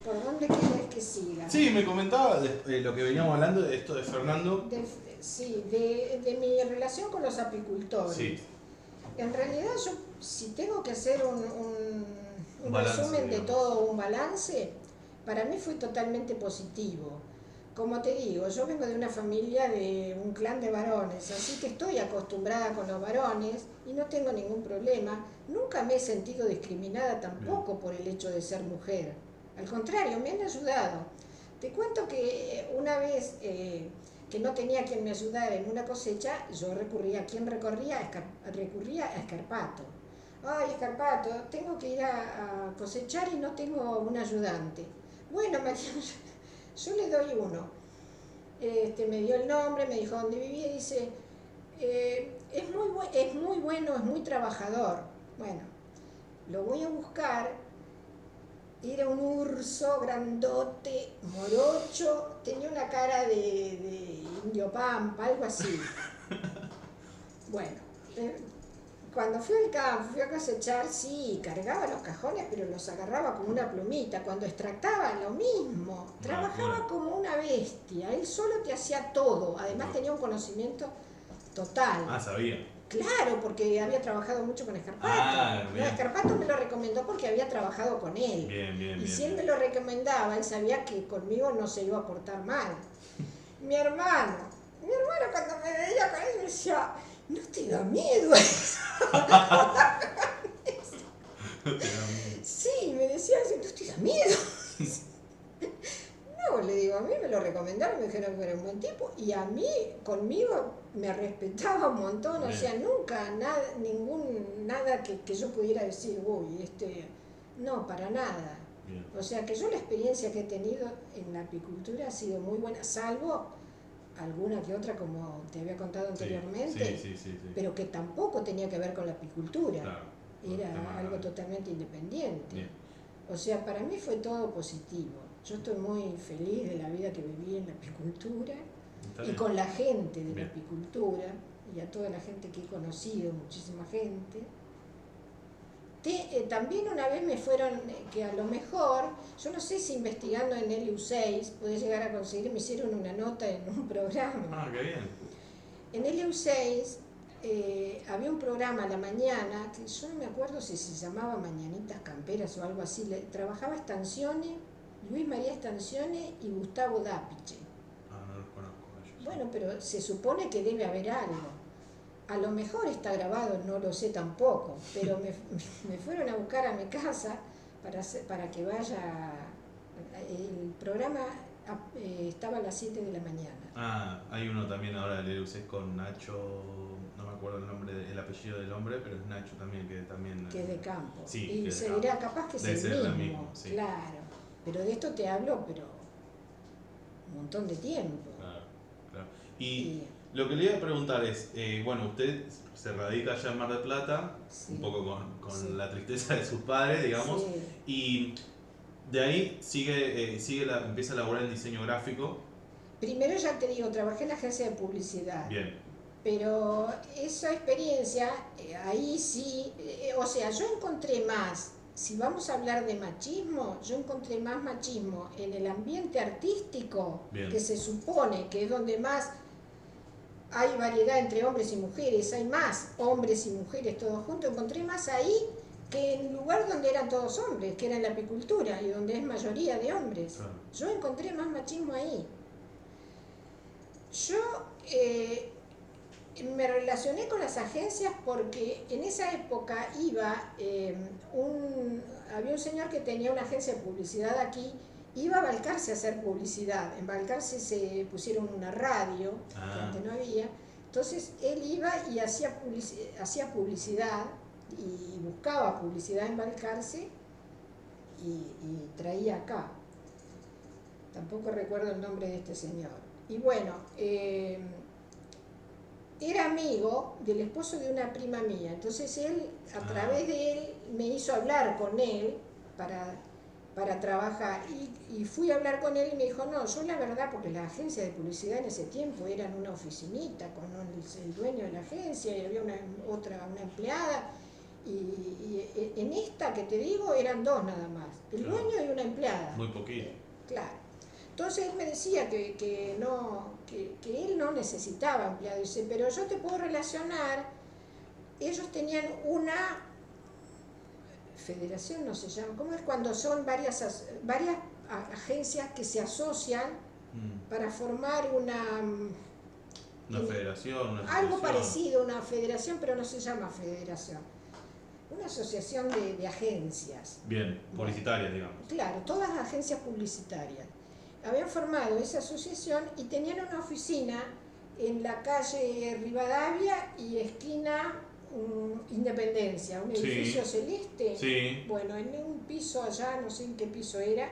¿Por dónde querés que siga? Sí, me comentaba lo que veníamos hablando de esto de Fernando. Sí, de mi relación con los apicultores. Sí, En realidad yo, si tengo que hacer un balance, resumen de digamos. todo, un balance, para mí fue totalmente positivo. Como te digo, yo vengo de una familia de un clan de varones, así que estoy acostumbrada con los varones y no tengo ningún problema. Nunca me he sentido discriminada tampoco por el hecho de ser mujer. Al contrario, me han ayudado. Te cuento que una vez que no tenía quien me ayudara en una cosecha, yo recurría, ¿quién recorría? Recurría a Escarpato. Ay, Escarpato, tengo que ir a cosechar y no tengo un ayudante. Bueno, yo le doy uno. Me dio el nombre, me dijo dónde vivía y dice, es muy bueno, es muy trabajador. Bueno, lo voy a buscar. Era un urso grandote, morocho, tenía una cara de indio pampa, algo así. Bueno, cuando fui al campo, fui a cosechar, sí, cargaba los cajones, pero los agarraba como una plumita. Cuando extractaba, lo mismo. Trabajaba como una bestia. Él solo te hacía todo. Además tenía un conocimiento total. Ah, sabía. Claro, porque había trabajado mucho con Escarpato. Ah, No, bien. Escarpato me lo recomendó porque había trabajado con él. Bien. Y si él me lo recomendaba, él sabía que conmigo no se iba a portar mal. Mi hermano cuando me veía con él me decía, ¿no te da miedo eso? Sí, me decía, ¿no te da miedo? No, le digo, a mí me lo recomendaron, me dijeron que era un buen tipo y a mí, conmigo, me respetaba un montón, o sea, nunca, nada que yo pudiera decir, uy, no, para nada. Bien. O sea, que yo la experiencia que he tenido en la apicultura ha sido muy buena, salvo alguna que otra, como te había contado anteriormente, Sí. pero que tampoco tenía que ver con la apicultura, Claro. era algo totalmente independiente. Bien. O sea, para mí fue todo positivo. Yo estoy muy feliz de la vida que viví en la apicultura y con la gente de la apicultura y a toda la gente que he conocido, muchísima gente. También una vez me fueron, que a lo mejor, yo no sé si investigando en el EU6 pude llegar a conseguir, me hicieron una nota en un programa. Ah, qué bien. En el EU6 había un programa a la mañana, que yo no me acuerdo si se llamaba Mañanitas Camperas o algo así, trabajaba Stanzione, Luis María Stanzione y Gustavo Dapiche. Ah, no los conozco a ellos. Bueno, pero se supone que debe haber algo. A lo mejor está grabado, no lo sé tampoco, pero me fueron a buscar a mi casa para que vaya. El programa estaba a las 7 de la mañana. Ah, hay uno también ahora de Leuces con Nacho, no me acuerdo el nombre, el apellido del hombre, pero es Nacho también, que también... Que es de campo. Sí, y que se de campo. dirá capaz que es Debe el ser mismo, el mismo, sí. claro. Pero de esto te hablo, pero un montón de tiempo. Claro. Y lo que le iba a preguntar es, bueno, usted se radica allá en Mar del Plata, Sí. un poco con Sí. la tristeza de sus padres, digamos, Sí. y de ahí empieza a laburar en diseño gráfico. Primero ya te digo, trabajé en la agencia de publicidad. Bien. Pero esa experiencia, ahí sí, o sea, yo encontré más, si vamos a hablar de machismo, yo encontré más machismo en el ambiente artístico, Bien. que se supone que es donde más hay variedad entre hombres y mujeres, hay más hombres y mujeres todos juntos, encontré más ahí que en el lugar donde eran todos hombres, que era en la apicultura y donde es mayoría de hombres. Claro. Yo encontré más machismo ahí. Yo me relacioné con las agencias porque en esa época había un señor que tenía una agencia de publicidad aquí, iba a Balcarce a hacer publicidad. En Balcarce se pusieron una radio, que antes no había. Entonces él iba y hacía publicidad y buscaba publicidad en Balcarce y traía acá. Tampoco recuerdo el nombre de este señor. Y bueno, era amigo del esposo de una prima mía, entonces él, a través de él, me hizo hablar con él para trabajar, y fui a hablar con él y me dijo, no, yo la verdad, porque la agencia de publicidad en ese tiempo era en una oficinita con el dueño de la agencia y había una empleada, Y en esta que te digo eran dos nada más, el Claro. dueño y una empleada. Muy poquito. Claro. Entonces él me decía que él no necesitaba empleado. Dice, pero yo te puedo relacionar. Ellos tenían una federación, no se llama, ¿cómo es cuando son varias agencias que se asocian para formar Una federación, una algo asociación. parecido a una federación, pero no se llama federación? Una asociación de agencias. Bien, publicitarias, digamos. Claro, todas agencias publicitarias. Habían formado esa asociación y tenían una oficina en la calle Rivadavia y esquina Independencia, un edificio celeste. Sí. Bueno, en un piso allá, no sé en qué piso era,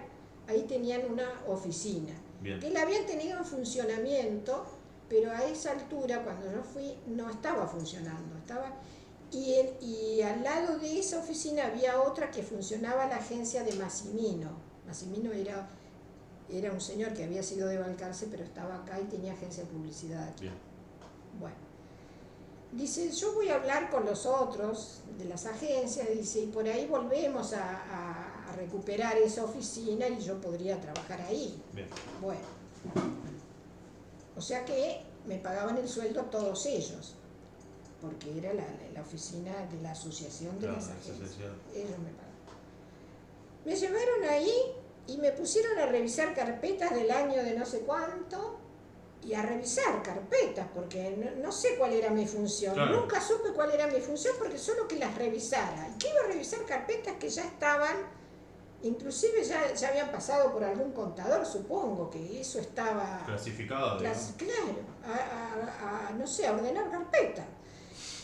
ahí tenían una oficina. Bien. Que la habían tenido en funcionamiento, pero a esa altura, cuando yo fui, no estaba funcionando. Y al lado de esa oficina había otra que funcionaba, la agencia de Massimino. Massimino era un señor que había sido de Balcarce, pero estaba acá y tenía agencia de publicidad aquí. Bien. Bueno, dice, yo voy a hablar con los otros de las agencias, dice, y por ahí volvemos a recuperar esa oficina y yo podría trabajar ahí. Bien. Bueno, o sea que me pagaban el sueldo todos ellos, porque era la oficina de la asociación de las agencias. Ellos me pagaban. Me llevaron ahí y me pusieron a revisar carpetas del año de no sé cuánto, y a revisar carpetas, porque no sé cuál era mi función. Claro. Nunca supe cuál era mi función, porque solo que las revisara. ¿Y qué iba a revisar carpetas que ya estaban, inclusive ya habían pasado por algún contador, supongo que eso estaba... Clasificado, digamos. Claro, no sé, a ordenar carpetas.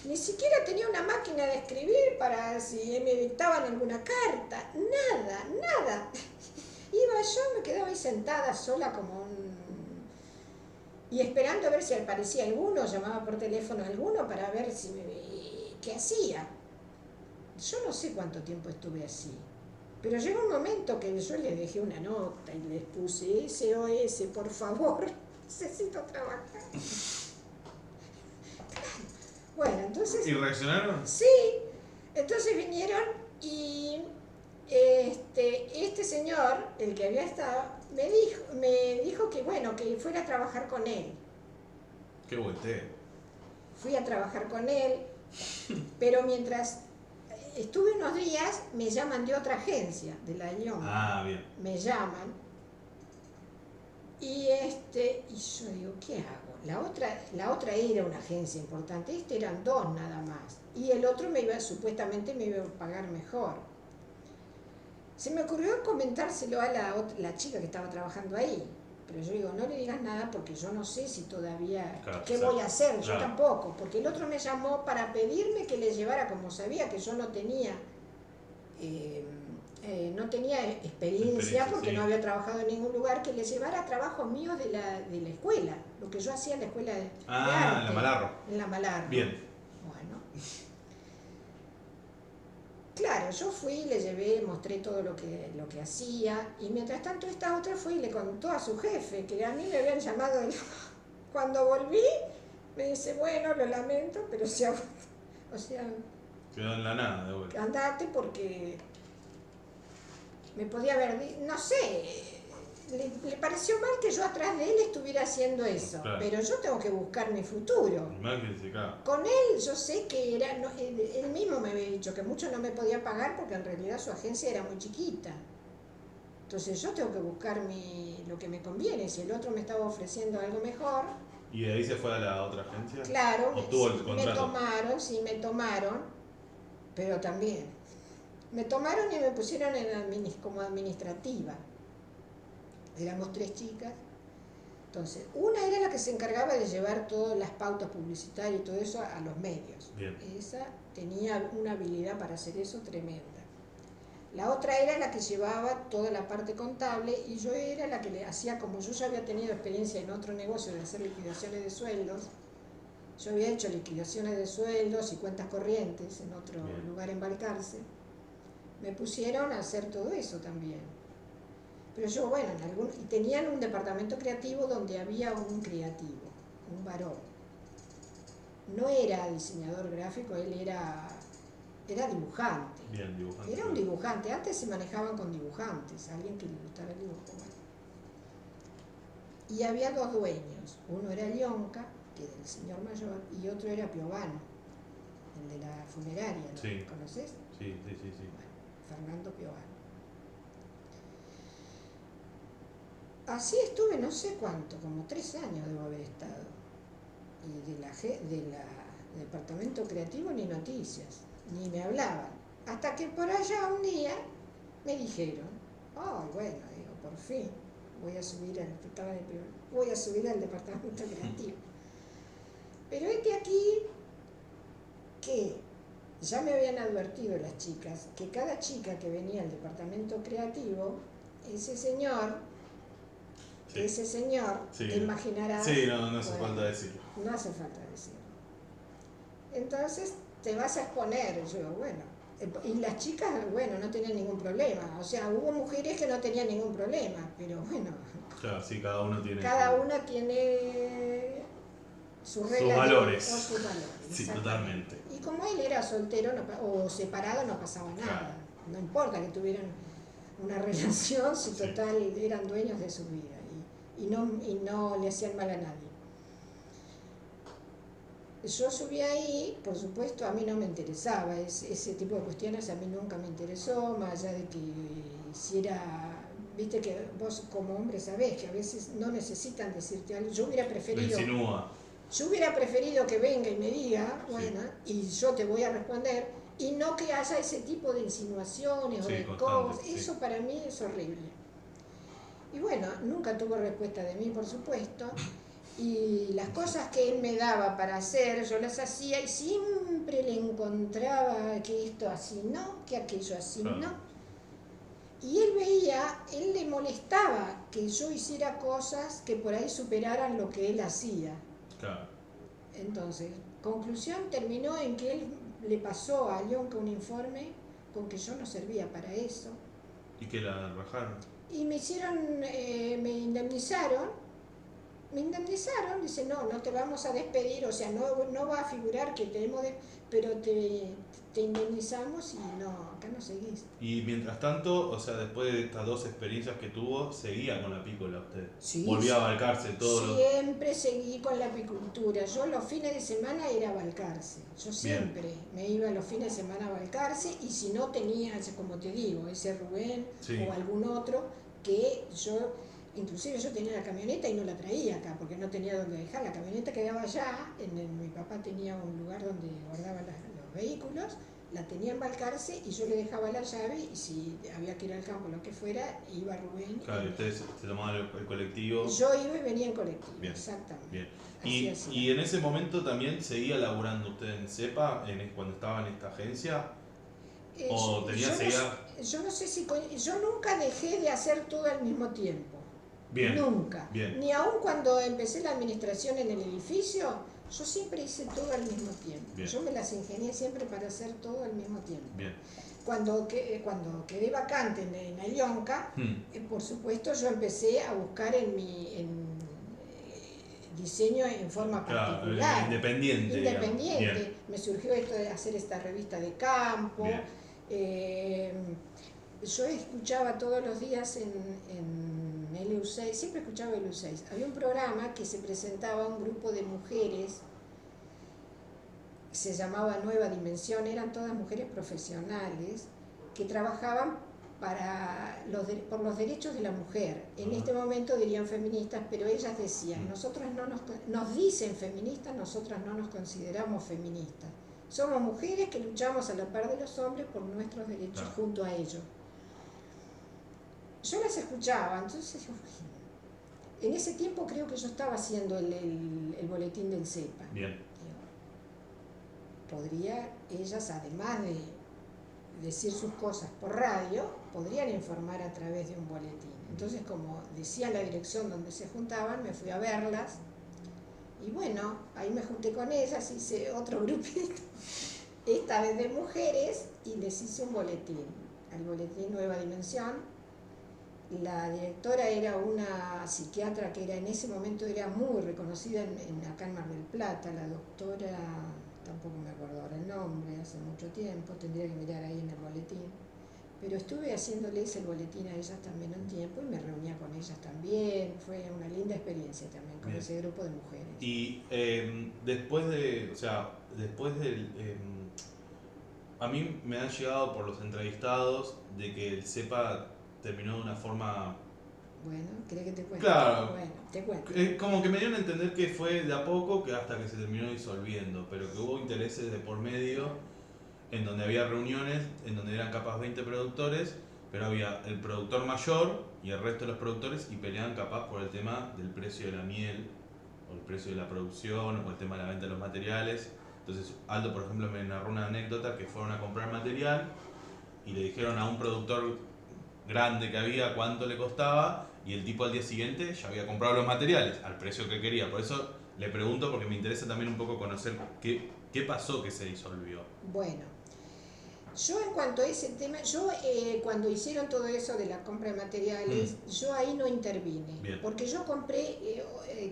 Ni siquiera tenía una máquina de escribir para si me dictaban alguna carta. Nada. Iba yo, me quedaba ahí sentada sola como y esperando a ver si aparecía alguno, llamaba por teléfono a alguno para ver qué hacía. Yo no sé cuánto tiempo estuve así, pero llegó un momento que yo les dejé una nota y les puse SOS, por favor, necesito trabajar. Bueno, entonces... ¿Y reaccionaron? Sí, entonces vinieron y este señor, el que había estado, me dijo que bueno, que fuera a trabajar con él. Qué volteo. Fui a trabajar con él, pero mientras estuve unos días, me llaman de otra agencia, de la Lyon. Ah, bien. Me llaman y yo digo, ¿qué hago? La otra era una agencia importante, eran dos nada más. Y el otro supuestamente me iba a pagar mejor. Se me ocurrió comentárselo a la chica que estaba trabajando ahí, pero yo digo, no le digas nada porque yo no sé si todavía, claro, qué voy a hacer, claro. Yo tampoco, porque el otro me llamó para pedirme que le llevara, como sabía que yo no tenía experiencia porque sí. no había trabajado en ningún lugar, que le llevara trabajos míos de la escuela, lo que yo hacía en la escuela de arte. En la Malarro. En la Malarro. Bien. Claro, yo fui, le llevé, mostré todo lo que hacía, y mientras tanto esta otra fue y le contó a su jefe, que a mí me habían llamado cuando volví, me dice, bueno, lo lamento, pero quedó en la nada de vuelta. Andate porque me podía haber dicho, no sé, le pareció mal que yo atrás de él estuviera haciendo eso, claro. Pero yo tengo que buscar mi futuro. Con él yo sé que él mismo me había dicho que mucho no me podía pagar porque en realidad su agencia era muy chiquita. Entonces yo tengo que buscar lo que me conviene. Si el otro me estaba ofreciendo algo mejor. ¿Y de ahí se fue a la otra agencia? Claro, ¿Obtuvo el contrato? me tomaron, pero también me tomaron y me pusieron como administrativa. Éramos 3 chicas. Entonces, una era la que se encargaba de llevar todas las pautas publicitarias y todo eso a los medios. Bien. Esa tenía una habilidad para hacer eso tremenda. La otra era la que llevaba toda la parte contable y yo era la que le hacía, como yo ya había tenido experiencia en otro negocio de hacer liquidaciones de sueldos, yo había hecho liquidaciones de sueldos y cuentas corrientes en otro lugar en Balcarce, me pusieron a hacer todo eso también. Pero yo, bueno, y tenían un departamento creativo donde había un creativo, un varón. No era diseñador gráfico, él era era dibujante. Bien, dibujante. Era un dibujante, antes se manejaban con dibujantes, alguien que le gustara el dibujo. Bueno. Y había dos dueños, uno era Lionca, que era el señor mayor, y otro era Piovano, el de la funeraria, ¿no? Sí. ¿Conoces? Sí. Bueno, Fernando Piovano. Así estuve no sé cuánto, como 3 años debo haber estado. Y del departamento creativo ni noticias, ni me hablaban. Hasta que por allá un día me dijeron, bueno, digo, por fin voy a subir al departamento creativo. Pero aquí que ya me habían advertido las chicas que cada chica que venía al departamento creativo, ese señor, Sí. te imaginarás. Sí, no hace falta decirlo. No hace falta decirlo. Entonces te vas a exponer, yo digo, bueno. Y las chicas, bueno, no tenían ningún problema. O sea, hubo mujeres que no tenían ningún problema, pero bueno. Claro, sí, cada una tiene sus reglas valores. Sus valores. Sí, totalmente. Y como él era soltero o separado, no pasaba nada. Claro. No importa que tuvieran una relación, si total eran dueños de su vida y no le hacían mal a nadie. Yo subí ahí, por supuesto, a mí no me interesaba, ese tipo de cuestiones a mí nunca me interesó, más allá de que hiciera, viste que vos como hombre sabés que a veces no necesitan decirte algo. Yo hubiera preferido que venga y me diga, bueno, y yo te voy a responder, y no que haya ese tipo de insinuaciones o de cosas. Eso para mí es horrible. Y bueno, nunca tuvo respuesta de mí, por supuesto. Y las cosas que él me daba para hacer, yo las hacía y siempre le encontraba que esto así no, que aquello así no. Y él le molestaba que yo hiciera cosas que por ahí superaran lo que él hacía. Claro. Entonces, conclusión, terminó en que él le pasó a Lionca un informe con que yo no servía para eso. ¿Y que la rajaron? Y me indemnizaron, dice, no te vamos a despedir, o sea, no va a figurar que pero te indemnizamos y acá no seguís. Y mientras tanto, o sea, después de estas 2 experiencias que tuvo, seguía con la apícola usted. Sí, volvía a Balcarce todo. Siempre seguí con la apicultura. Yo los fines de semana era a Balcarce. Yo siempre me iba los fines de semana a Balcarce y si no tenía, como te digo, ese Rubén o algún otro que inclusive yo tenía la camioneta y no la traía acá porque no tenía dónde dejar. La camioneta quedaba allá, mi papá tenía un lugar donde guardaba los vehículos, la tenía en Balcarce y yo le dejaba la llave y si había que ir al campo o lo que fuera, iba Rubén. Claro, ustedes se tomaban el colectivo. Yo iba y venía en colectivo, bien, exactamente. Bien. Y en ese momento también seguía laburando usted en CEPA cuando estaba en esta agencia. ¿O yo no sé si yo nunca dejé de hacer todo al mismo tiempo. Bien. Nunca. Bien. Ni aun cuando empecé la administración en el edificio, yo siempre hice todo al mismo tiempo. Bien. Yo me las ingenié siempre para hacer todo al mismo tiempo. Bien. Cuando quedé vacante en Lionca, por supuesto yo empecé a buscar en diseño en forma particular. Independiente. Me surgió esto de hacer esta revista de campo. Yo escuchaba todos los días en LU6, siempre escuchaba LU6. Había un programa que se presentaba a un grupo de mujeres, se llamaba Nueva Dimensión, eran todas mujeres profesionales que trabajaban por los derechos de la mujer. En este momento dirían feministas, pero ellas decían, nosotros nos dicen feministas, nosotras no nos consideramos feministas. Somos mujeres que luchamos a la par de los hombres por nuestros derechos junto a ellos. Yo las escuchaba, entonces en ese tiempo creo que yo estaba haciendo el boletín del CEPA. Bien. Podría ellas, además de decir sus cosas por radio, podrían informar a través de un boletín. Entonces, como decía la dirección donde se juntaban, me fui a verlas y bueno, ahí me junté con ellas, hice otro grupito, esta vez de mujeres, y les hice un boletín, el boletín Nueva Dimensión. La directora era una psiquiatra que en ese momento era muy reconocida acá en Mar del Plata, la doctora tampoco me acuerdo ahora el nombre, hace mucho tiempo, tendría que mirar ahí en el boletín. Pero estuve haciéndoles el boletín a ellas también un tiempo y me reunía con ellas también. Fue una linda experiencia también con ese grupo de mujeres. Y después de, o sea, después del... a mí me han llegado por los entrevistados de que el CEPA terminó de una forma... Bueno, ¿querés que te cuente? Claro. Bueno, te cuento. Como que me dieron a entender que fue de a poco que hasta que se terminó disolviendo, pero que hubo intereses de por medio, en donde había reuniones, en donde eran capaz 20 productores, pero había el productor mayor y el resto de los productores y peleaban capaz por el tema del precio de la miel, o el precio de la producción, o el tema de la venta de los materiales. Entonces Aldo, por ejemplo, me narró una anécdota que fueron a comprar material y le dijeron a un productor grande que había cuánto le costaba y el tipo al día siguiente ya había comprado los materiales al precio que quería. Por eso le pregunto, porque me interesa también un poco conocer qué pasó que se disolvió. Bueno, yo en cuanto a ese tema, cuando hicieron todo eso de la compra de materiales, yo ahí no intervine. Bien. Porque yo compré,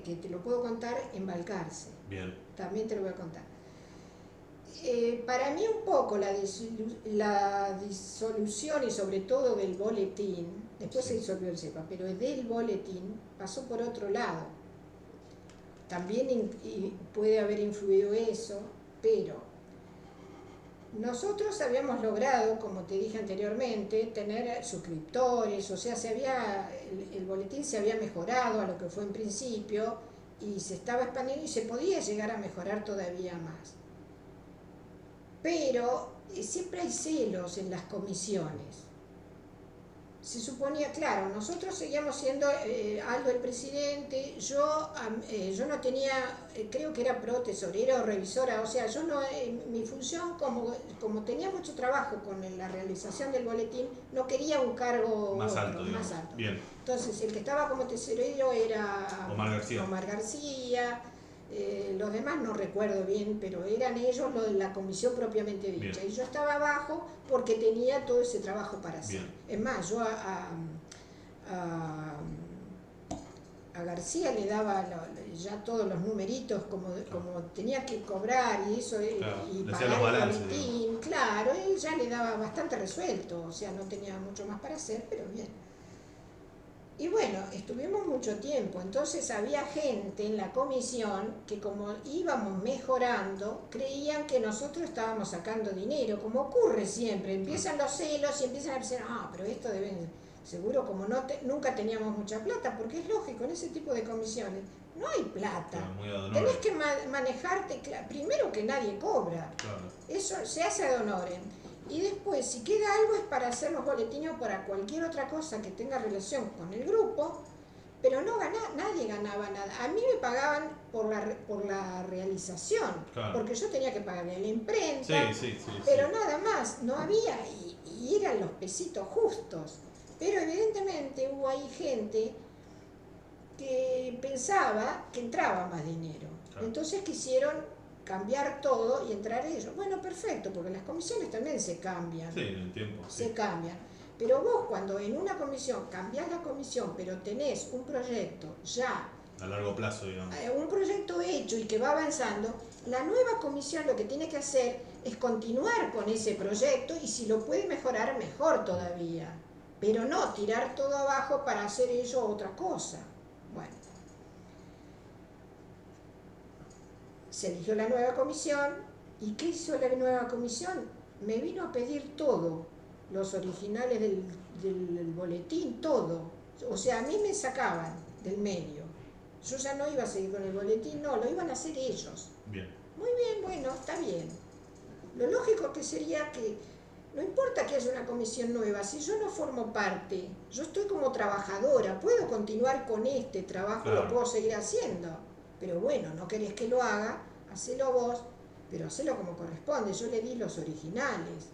que te lo puedo contar, en Balcarce. Bien. También te lo voy a contar. Para mí un poco la disolución y sobre todo del boletín, después se disolvió el CEPA, pero del boletín pasó por otro lado. También puede haber influido eso, pero nosotros habíamos logrado, como te dije anteriormente, tener suscriptores, o sea, el boletín se había mejorado a lo que fue en principio y se estaba expandiendo y se podía llegar a mejorar todavía más. Pero siempre hay celos en las comisiones. Se suponía, claro, nosotros seguíamos siendo Aldo el presidente, yo no tenía, creo que era tesorera o revisora, o sea, yo no, mi función como tenía mucho trabajo con la realización del boletín, no quería un cargo más otro, alto, más alto. Bien. Entonces el que estaba como tesorero era Omar García. Los demás no recuerdo bien, pero eran ellos la comisión propiamente dicha. Bien. Y yo estaba abajo porque tenía todo ese trabajo para hacer. Bien. Es más, yo a García le daba ya todos los numeritos como tenía que cobrar y eso, claro, y pagar el boletín, claro, él ya le daba bastante resuelto, o sea, no tenía mucho más para hacer, pero bien. Y bueno, estuvimos mucho tiempo, entonces había gente en la comisión que como íbamos mejorando, creían que nosotros estábamos sacando dinero, como ocurre siempre, empiezan los celos y empiezan a decir, pero esto seguro como nunca teníamos mucha plata, porque es lógico, en ese tipo de comisiones no hay plata, tenés que manejarte, primero que nadie cobra, claro. Eso se hace ad honorem. Y después, si queda algo es para hacer los boletines o para cualquier otra cosa que tenga relación con el grupo, pero nadie ganaba nada. A mí me pagaban por la realización, claro. Porque yo tenía que pagarle a la imprenta, pero nada más, no había, y eran los pesitos justos. Pero evidentemente hubo ahí gente que pensaba que entraba más dinero. Claro. Entonces quisieron cambiar todo y entrar ellos. Bueno, perfecto, porque las comisiones también se cambian. Sí, en el tiempo. Se cambian. Pero vos cuando en una comisión cambiás la comisión, pero tenés un proyecto ya... A largo plazo, digamos. Un proyecto hecho y que va avanzando, la nueva comisión lo que tiene que hacer es continuar con ese proyecto y si lo puede mejorar, mejor todavía. Pero no tirar todo abajo para hacer ello otra cosa. Bueno. Se eligió la nueva comisión, ¿y qué hizo la nueva comisión? Me vino a pedir todo, los originales del boletín, todo. O sea, a mí me sacaban del medio. Yo ya no iba a seguir con el boletín, no, lo iban a hacer ellos. Bien. Muy bien, bueno, está bien. Lo lógico que sería que, no importa que haya una comisión nueva, si yo no formo parte, yo estoy como trabajadora, puedo continuar con este trabajo, claro. Lo puedo seguir haciendo. Pero bueno, no querés que lo haga, hacelo vos, pero hacelo como corresponde. Yo le di los originales.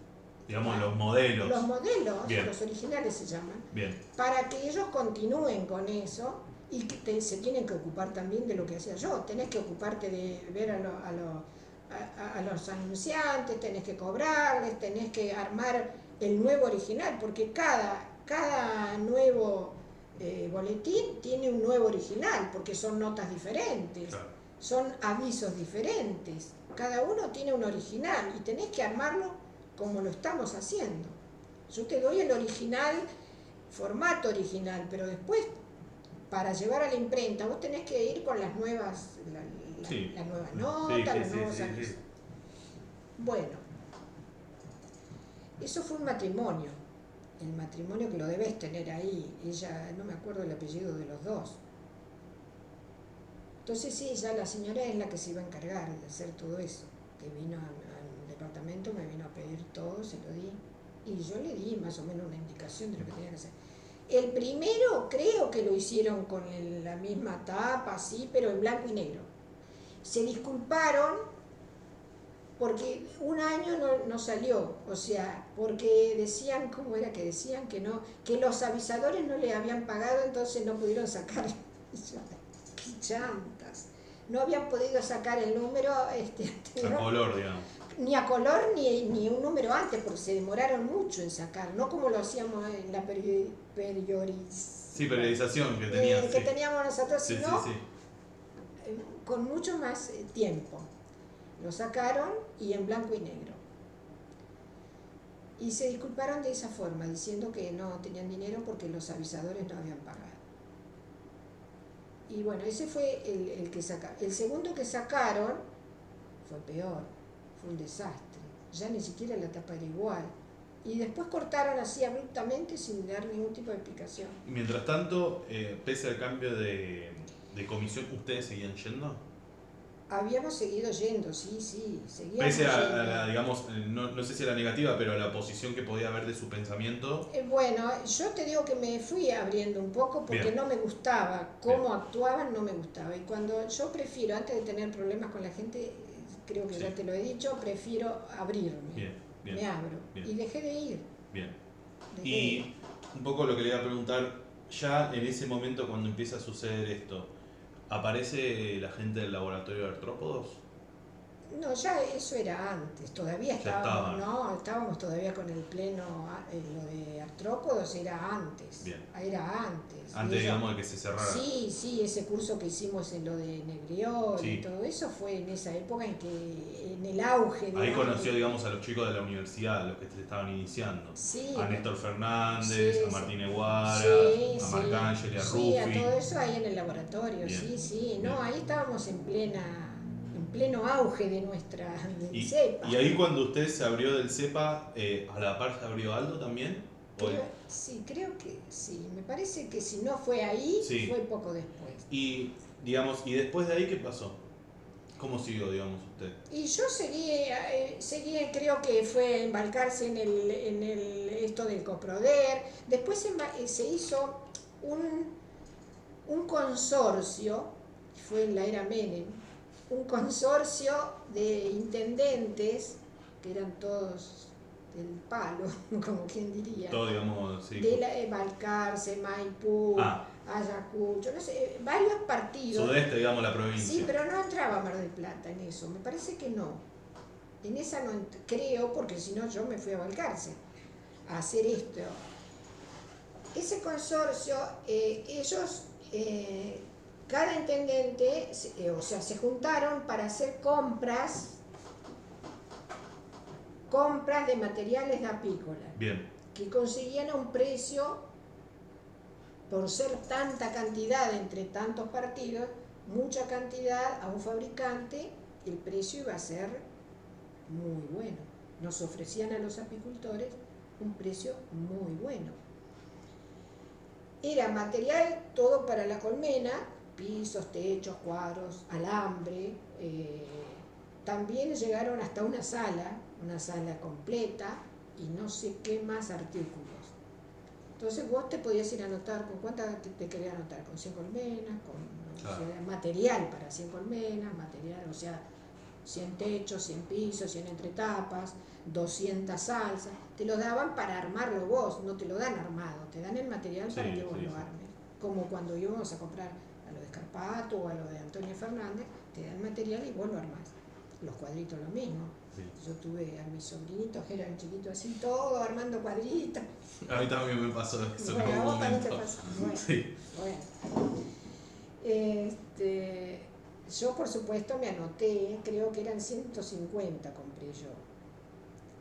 Digamos, los modelos. Los modelos, bien. Los originales se llaman. Bien. Para que ellos continúen con eso y que se tienen que ocupar también de lo que hacía yo. Tenés que ocuparte de ver a los anunciantes, tenés que cobrarles, tenés que armar el nuevo original, porque cada nuevo... boletín tiene un nuevo original porque son notas diferentes, claro. Son avisos diferentes, cada uno tiene un original y tenés que armarlo como lo estamos haciendo. Yo te doy el original, formato original, pero después para llevar a la imprenta vos tenés que ir con las nuevas, la nueva nota, los nuevos avisos. Bueno, eso fue un matrimonio, el matrimonio que lo debes tener ahí, ella, no me acuerdo el apellido de los dos. Entonces sí, ya la señora es la que se iba a encargar de hacer todo eso, que vino al departamento, me vino a pedir todo, se lo di, y yo le di más o menos una indicación de lo que tenía que hacer. El primero creo que lo hicieron con la misma tapa, sí, pero en blanco y negro. Se disculparon porque un año no salió, o sea, porque decían, ¿cómo era que decían? Que no, que los avisadores no le habían pagado, entonces no pudieron sacar. ¡Qué chantas! No habían podido sacar el número a color, digamos. Ni a color ni un número antes, porque se demoraron mucho en sacar, no como lo hacíamos en la periodización que teníamos. Que teníamos nosotros, sí, sino sí. Con mucho más tiempo. Lo sacaron y en blanco y negro. Y se disculparon de esa forma, diciendo que no tenían dinero porque los avisadores no habían pagado. Y bueno, ese fue el que sacaron. El segundo que sacaron fue peor, fue un desastre. Ya ni siquiera la tapa era igual. Y después cortaron así abruptamente sin dar ningún tipo de explicación. Mientras tanto, pese al cambio de comisión, ¿ustedes seguían yendo? Habíamos seguido yendo, sí, seguíamos pese a yendo. la, digamos, no sé si a la negativa, pero a la oposición que podía haber de su pensamiento. Bueno, yo te digo que me fui abriendo un poco porque Bien. no me gustaba cómo Bien. Actuaban, no me gustaba. Y cuando yo prefiero, antes de tener problemas con la gente, creo que Sí. ya te lo he dicho, prefiero abrirme. Bien. Me abro. Bien. Y dejé de ir. Bien. Dejé Y de ir. un poco lo que le iba a preguntar, ya en ese momento cuando empieza a suceder esto, ¿aparece la gente del laboratorio de artrópodos? No, ya eso era antes, todavía estábamos, estábamos todavía con el pleno, lo de artrópodos era antes. Bien. Era antes. Antes, digamos, de que se cerrara. Sí, ese curso que hicimos en lo de Negriol Sí. y todo eso fue en esa época en el auge. Ahí conoció, digamos, a los chicos de la universidad, los que se estaban iniciando. Sí. A Néstor Fernández, Sí, a Martín Eguara, sí, a Marcángel, a Rufi. Sí, a todo eso ahí en el laboratorio, Bien. sí. Bien. No, ahí estábamos en pleno auge de nuestra cepa. Y ahí cuando usted se abrió del CEPA, ¿a la par se abrió Aldo también? Sí, creo que sí. Me parece que si no fue ahí, Sí. fue poco después. Y, digamos, ¿y después de ahí qué pasó? ¿Cómo siguió, digamos, usted? Y yo seguí, creo que fue embarcarse en esto del Coproder. Después se hizo un consorcio, fue en la era Menem, un consorcio de intendentes, que eran todos del palo, como quien diría. Todo, digamos, sí. De Balcarce, Maipú, Ayacucho, no sé, varios partidos. Sudeste, digamos, la provincia. Sí, pero no entraba Mar del Plata en eso, me parece que no. En esa no creo, porque si no yo me fui a Balcarce a hacer esto. Ese consorcio, ellos, cada intendente, se juntaron para hacer compras de materiales de apícola. Bien. Que conseguían a un precio, por ser tanta cantidad entre tantos partidos, mucha cantidad a un fabricante, el precio iba a ser muy bueno. Nos ofrecían a los apicultores un precio muy bueno. Era material todo para la colmena, pisos, techos, cuadros, alambre. También llegaron hasta una sala completa y no sé qué más artículos. Entonces vos te podías ir a anotar, ¿con cuántas te querías anotar? Con 100 colmenas, o sea, material para 100 colmenas, o sea, 100 techos, 100 pisos, 100 entretapas, 200 salsas. Te lo daban para armarlo vos, no te lo dan armado, te dan el material para que vos lo armes. Como cuando íbamos a comprar a lo de Escarpato o a lo de Antonio Fernández, te dan material y vos lo armás. Los cuadritos lo mismo. Sí. Yo tuve a mis sobrinitos que eran chiquitos así, todo armando cuadritos. A mí también me pasó eso. Bueno, a vos también te pasó. Bueno, sí. Bueno. Yo, por supuesto, me anoté, creo que eran 150 compré yo.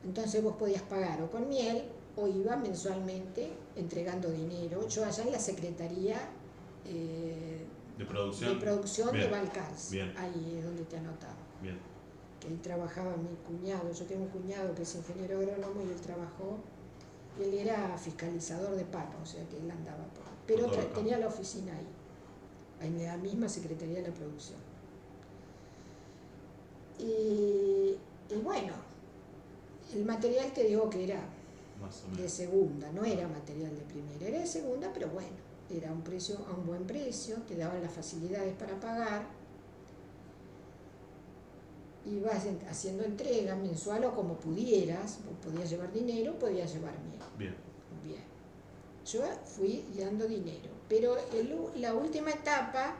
Entonces vos podías pagar o con miel o iba mensualmente entregando dinero. Yo allá en la Secretaría ¿De producción? de Bien. Balcarce, Bien. ahí es donde te anotaba. Bien. Que ahí trabajaba mi cuñado. Yo tengo un cuñado que es ingeniero agrónomo y él trabajó. Él era fiscalizador de PACA, o sea que él andaba por... Pero tenía la oficina ahí, en la misma Secretaría de la Producción. Y bueno, el material te digo que era Más o menos de segunda, no era material de primera, era de segunda, pero bueno, era un precio, a un buen precio, te daban las facilidades para pagar, ibas haciendo entrega mensual o como pudieras, podías llevar dinero, podías llevar miel. Bien. Bien. Yo fui dando dinero, pero la última etapa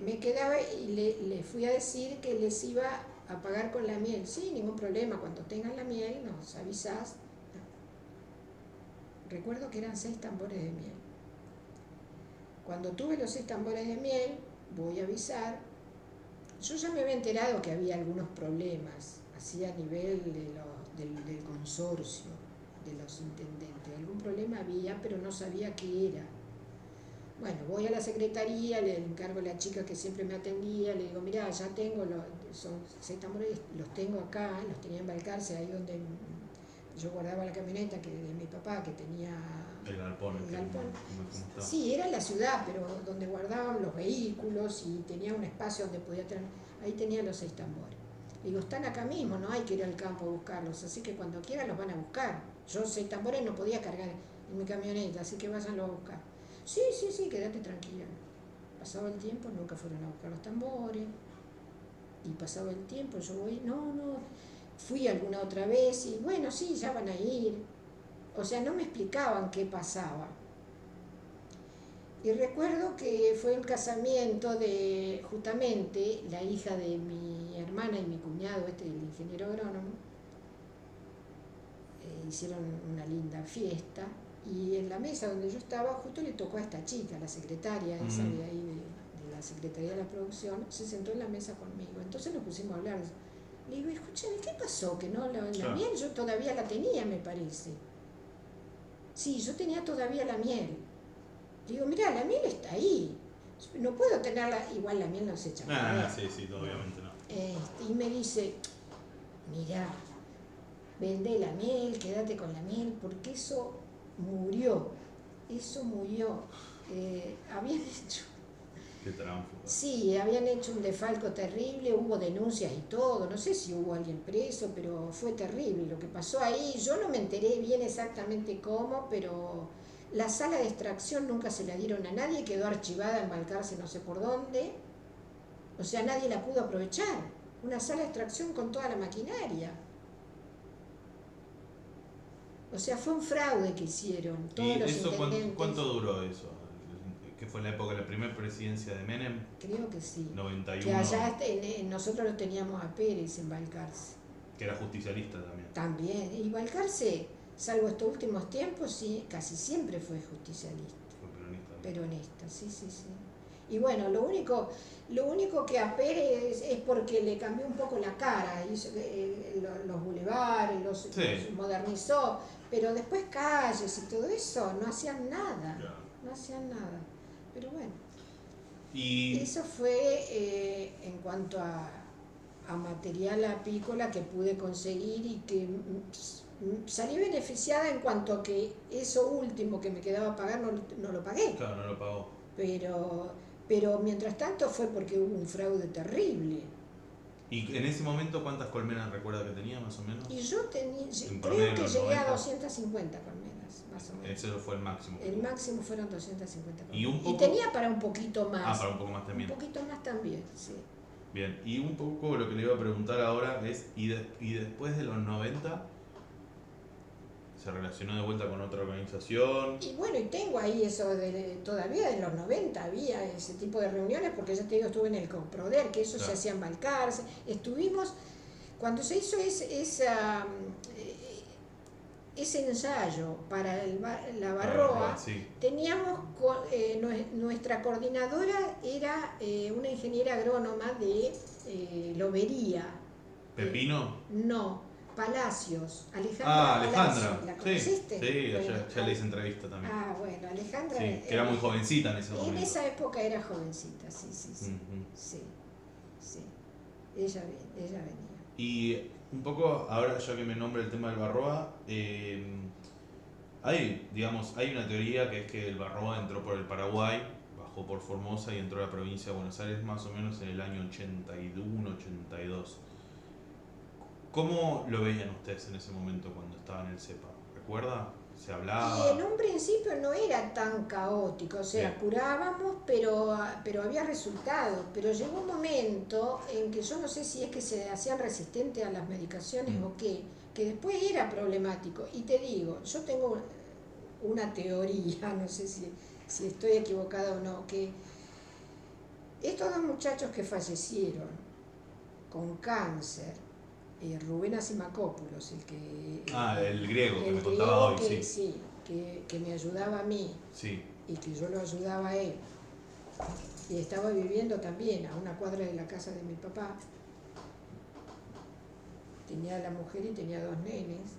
me quedaba y le fui a decir que les iba a pagar con la miel. Sí, ningún problema, cuando tengas la miel nos avisás. Recuerdo que eran 6 tambores de miel. Cuando tuve los 6 tambores de miel, voy a avisar. Yo ya me había enterado que había algunos problemas, así a nivel del consorcio, de los intendentes. Algún problema había, pero no sabía qué era. Bueno, voy a la secretaría, le encargo a la chica que siempre me atendía, le digo, mirá, ya tengo, son 6 tambores, los tengo acá, los tenía en Balcarce, ahí donde yo guardaba la camioneta de mi papá, que tenía el galpón. Sí, era en la ciudad, pero donde guardaban los vehículos y tenía un espacio donde podía tener, ahí tenía los 6 tambores. Le digo, están acá mismo, no hay que ir al campo a buscarlos, así que cuando quieran los van a buscar. Yo 6 tambores no podía cargar en mi camioneta, así que váyanlos a buscar. Sí, quédate tranquila. Pasaba el tiempo, nunca fueron a buscar los tambores. Y pasaba el tiempo, yo voy, no, fui alguna otra vez y bueno, sí, ya van a ir. O sea, no me explicaban qué pasaba. Y recuerdo que fue el casamiento de justamente la hija de mi hermana y mi cuñado, el ingeniero agrónomo. Hicieron una linda fiesta y en la mesa donde yo estaba justo le tocó a esta chica, la secretaria esa de ahí de la Secretaría de la Producción, se sentó en la mesa conmigo. Entonces nos pusimos a hablar. Le digo, escúchame, ¿qué pasó? Que no, la miel yo todavía la tenía, me parece. Sí, yo tenía todavía la miel. Digo, mirá, la miel está ahí. No puedo tenerla, igual la miel no se echa. Sí, obviamente no. Y me dice, mirá, vende la miel, quédate con la miel, porque eso murió. Habían hecho... Qué trampa. Sí, habían hecho un desfalco terrible, hubo denuncias y todo, no sé si hubo alguien preso, pero fue terrible lo que pasó ahí. Yo no me enteré bien exactamente cómo, pero la sala de extracción nunca se la dieron a nadie, quedó archivada en Balcarce no sé por dónde, o sea, nadie la pudo aprovechar. Una sala de extracción con toda la maquinaria. O sea, fue un fraude que hicieron todos los intendentes. ¿Cuánto duró eso? ¿Que fue la época de la primera presidencia de Menem? Creo que sí. 91. Que allá nosotros lo teníamos a Pérez en Balcarce. Que era justicialista también. También. Y Balcarce, salvo estos últimos tiempos, sí, casi siempre fue justicialista. Fue peronista. Peronista, sí. Y bueno, lo único que a Pérez es porque le cambió un poco la cara, hizo, los bulevares, los modernizó, pero después calles y todo eso no hacían nada. Claro. No hacían nada. Pero bueno. Y eso fue en cuanto a material apícola que pude conseguir y que salí beneficiada en cuanto a que eso último que me quedaba a pagar no lo pagué. Claro, no lo pagó. Pero mientras tanto fue porque hubo un fraude terrible. ¿Y en ese momento cuántas colmenas recuerda que tenía más o menos? Y yo creo que llegué a 250 colmenas, más o menos. Ese fue el máximo. El máximo fueron 250 colmenas. ¿Y tenía para un poquito más. Para un poco más también. Un poquito más también, sí. Bien, y un poco lo que le iba a preguntar ahora es, ¿y después de los 90 se relacionó de vuelta con otra organización? Y bueno, y tengo ahí eso, todavía en los 90 había ese tipo de reuniones, porque ya te digo, estuve en el Comproder, que eso se hacía en Balcarce. Estuvimos, cuando se hizo ese ensayo para la Barroa, Barroa, sí. teníamos, nuestra coordinadora era una ingeniera agrónoma de Lobería. ¿Pepino? No, Palacios, Ah, Alejandra Palacios, Alejandra. ¿la Sí, conociste? sí, Bueno, ya le hice entrevista también. bueno, Alejandra. Sí, que era muy jovencita en ese En momento. esa época era jovencita, sí, Ujú. sí, sí. Ella venía. Y un poco, ahora ya que me nombra el tema del Barroa, hay una teoría que es que el Barroa entró por el Paraguay, bajó por Formosa y entró a la provincia de Buenos Aires más o menos en el año 81, 82. ¿Cómo lo veían ustedes en ese momento cuando estaban en el CEPA? ¿Recuerda? ¿Se Y en hablaba? un principio no era tan caótico, o sea, Bien. curábamos, pero había resultados. Pero llegó un momento en que yo no sé si es que se hacían resistentes a las medicaciones o qué, que después era problemático. Y te digo, yo tengo una teoría, no sé si estoy equivocada o no, que estos dos muchachos que fallecieron con cáncer, Rubén Asimacopoulos, El griego que el me contaba griego hoy, que sí. sí, que me ayudaba a mí Sí, y que yo lo ayudaba a él, y estaba viviendo también a una cuadra de la casa de mi papá, tenía la mujer y tenía dos nenes,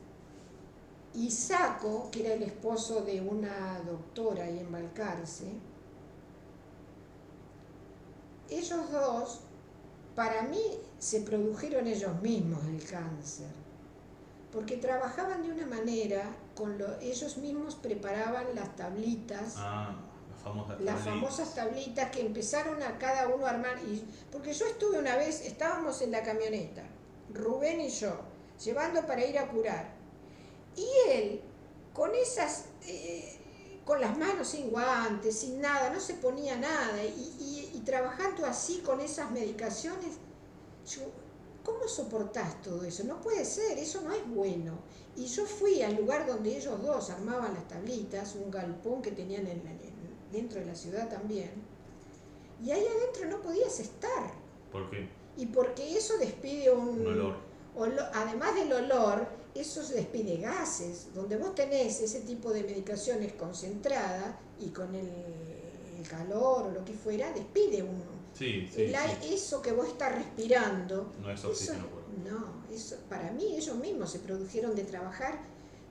y Saco, que era el esposo de una doctora ahí en Balcarce, ellos dos, para mí, se produjeron ellos mismos el cáncer, porque trabajaban de una manera, ellos mismos preparaban las tablitas, las famosas tablitas que empezaron a cada uno a armar, porque yo estuve una vez, estábamos en la camioneta, Rubén y yo, llevando para ir a curar, y él, con esas, con las manos sin guantes, sin nada, no se ponía nada, y trabajando así con esas medicaciones, yo, ¿cómo soportás todo eso? No puede ser, eso no es bueno. Y yo fui al lugar donde ellos dos armaban las tablitas, un galpón que tenían dentro de la ciudad también, y ahí adentro no podías estar. ¿por qué? Y porque eso despide Un olor. además del olor, eso despide gases, donde vos tenés ese tipo de medicaciones concentradas y con el calor o lo que fuera, despide uno. Sí. Eso que vos estás respirando, No es oxígeno puro. eso, para mí ellos mismos se produjeron de trabajar.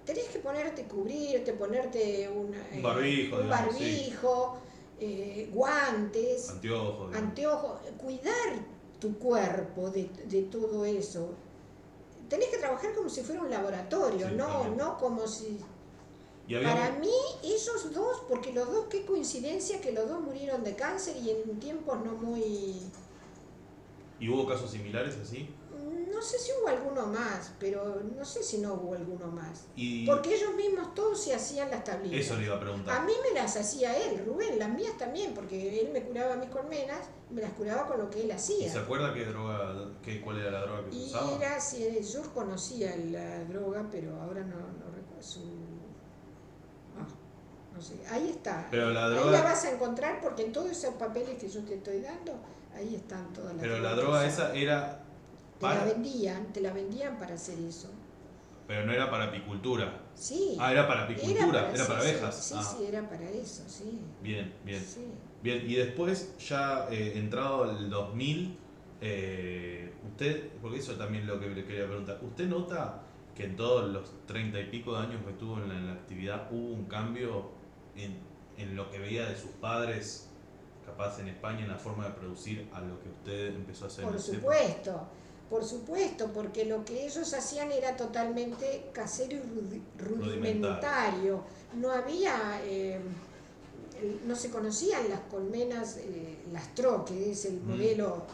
Tenés que cubrirte, ponerte un barbijo, guantes, anteojos, cuidar tu cuerpo de todo eso. Tenés que trabajar como si fuera un laboratorio, sí, no como si... Para mí, esos dos, porque los dos, qué coincidencia que los dos murieron de cáncer y en tiempos no muy... ¿Y hubo casos similares así? No sé si hubo alguno más, pero no sé si no hubo alguno más. Y... porque ellos mismos todos se hacían las tablitas. Eso le iba a preguntar. A mí me las hacía él, Rubén, las mías también, porque él me curaba mis colmenas, me las curaba con lo que él hacía. ¿Y se acuerda cuál era la droga que usaba? Yo conocía la droga, pero ahora no recuerdo no sé, ahí está. Pero la droga... Ahí la vas a encontrar porque en todos esos papeles que yo te estoy dando, ahí están todas las... Pero la droga esa era... Te la vendían para hacer eso. Pero no era para apicultura. Sí. Era para apicultura, era para abejas. Sí, era para eso, sí. Bien. Sí. Bien, y después ya entrado el 2000, usted, porque eso también es lo que le quería preguntar, ¿usted nota que en todos los 30 y pico de años que estuvo en la actividad hubo un cambio en lo que veía de sus padres, capaz en España, en la forma de producir a lo que usted empezó a hacer? Por supuesto, porque lo que ellos hacían era totalmente casero y rudimentario. No había, no se conocían las colmenas, las TRO, que es el modelo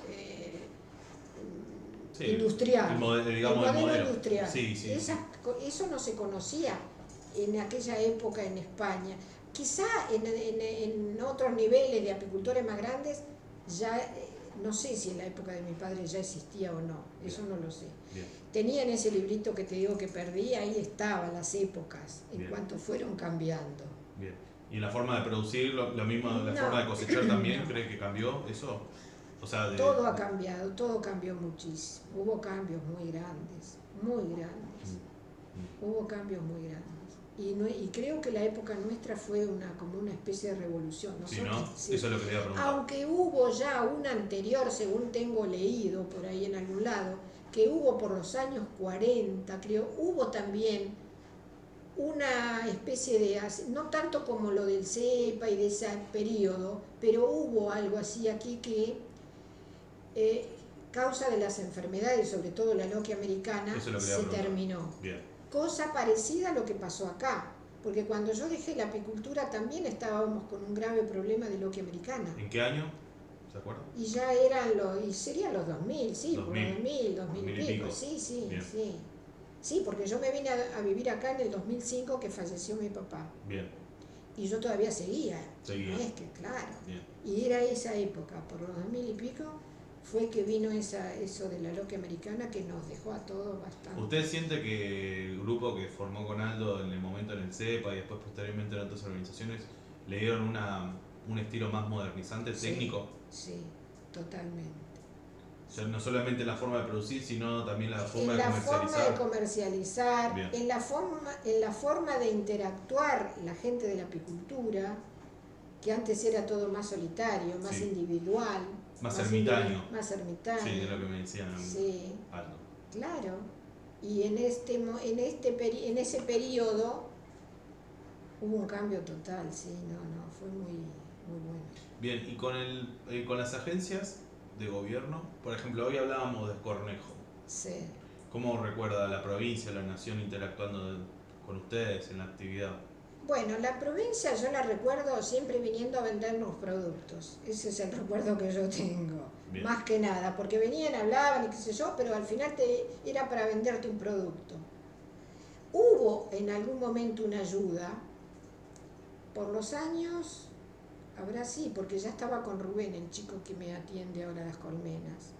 industrial. El modelo industrial. Sí. Eso no se conocía en aquella época en España. Quizá en otros niveles de apicultores más grandes ya... no sé si en la época de mi padre ya existía o no, eso no lo sé. Bien. Tenían ese librito que te digo que perdí, ahí estaban las épocas, en cuanto fueron cambiando. Bien. ¿Y en la forma de producir, lo mismo, la forma de cosechar también, cree que cambió eso? O sea, todo ha cambiado, todo cambió muchísimo. Hubo cambios muy grandes, muy grandes. Hubo cambios muy grandes. Y creo que la época nuestra fue como una especie de revolución. Sí, ¿no? Sí. Eso es lo que quería preguntar. Aunque hubo ya una anterior, según tengo leído por ahí en algún lado, que hubo por los años 40, creo, hubo también una especie de, no tanto como lo del cepa y de ese periodo, pero hubo algo así aquí que causa de las enfermedades, sobre todo la loquia americana, se terminó. Bien. Cosa parecida a lo que pasó acá, porque cuando yo dejé la apicultura también estábamos con un grave problema de loquia americana. ¿En qué año? ¿Se acuerdan? Y ya serían los 2000, sí, 2000 y pico, sí. Sí, porque yo me vine a vivir acá en el 2005 que falleció mi papá. Bien. Y yo todavía seguía. No es que, claro. Bien. Y era esa época, por los 2000 y pico, fue que vino eso de la loquia americana que nos dejó a todos bastante. ¿Usted siente que el grupo que formó con Aldo en el momento en el CEPA y después posteriormente en otras organizaciones le dieron un estilo más modernizante, técnico? Sí, totalmente. O sea, no solamente la forma de producir, sino también la forma de comercializar. En la forma de comercializar, en la forma de interactuar la gente de la apicultura, que antes era todo más solitario, más individual. Más ermitaño. Más ermitaño. Sí, de lo que me decían Aldo. Claro. Y en ese periodo hubo un cambio total, fue muy bueno. Bien, y con las agencias de gobierno, por ejemplo, hoy hablábamos de Cornejo. Sí. ¿Cómo recuerda la provincia, la nación interactuando con ustedes en la actividad? Bueno, la provincia yo la recuerdo siempre viniendo a vendernos productos. Ese es el recuerdo que yo tengo. Bien. Más que nada, porque venían, hablaban y qué sé yo, pero al final era para venderte un producto. Hubo en algún momento una ayuda, por los años, habrá sí, porque ya estaba con Rubén, el chico que me atiende ahora a las colmenas.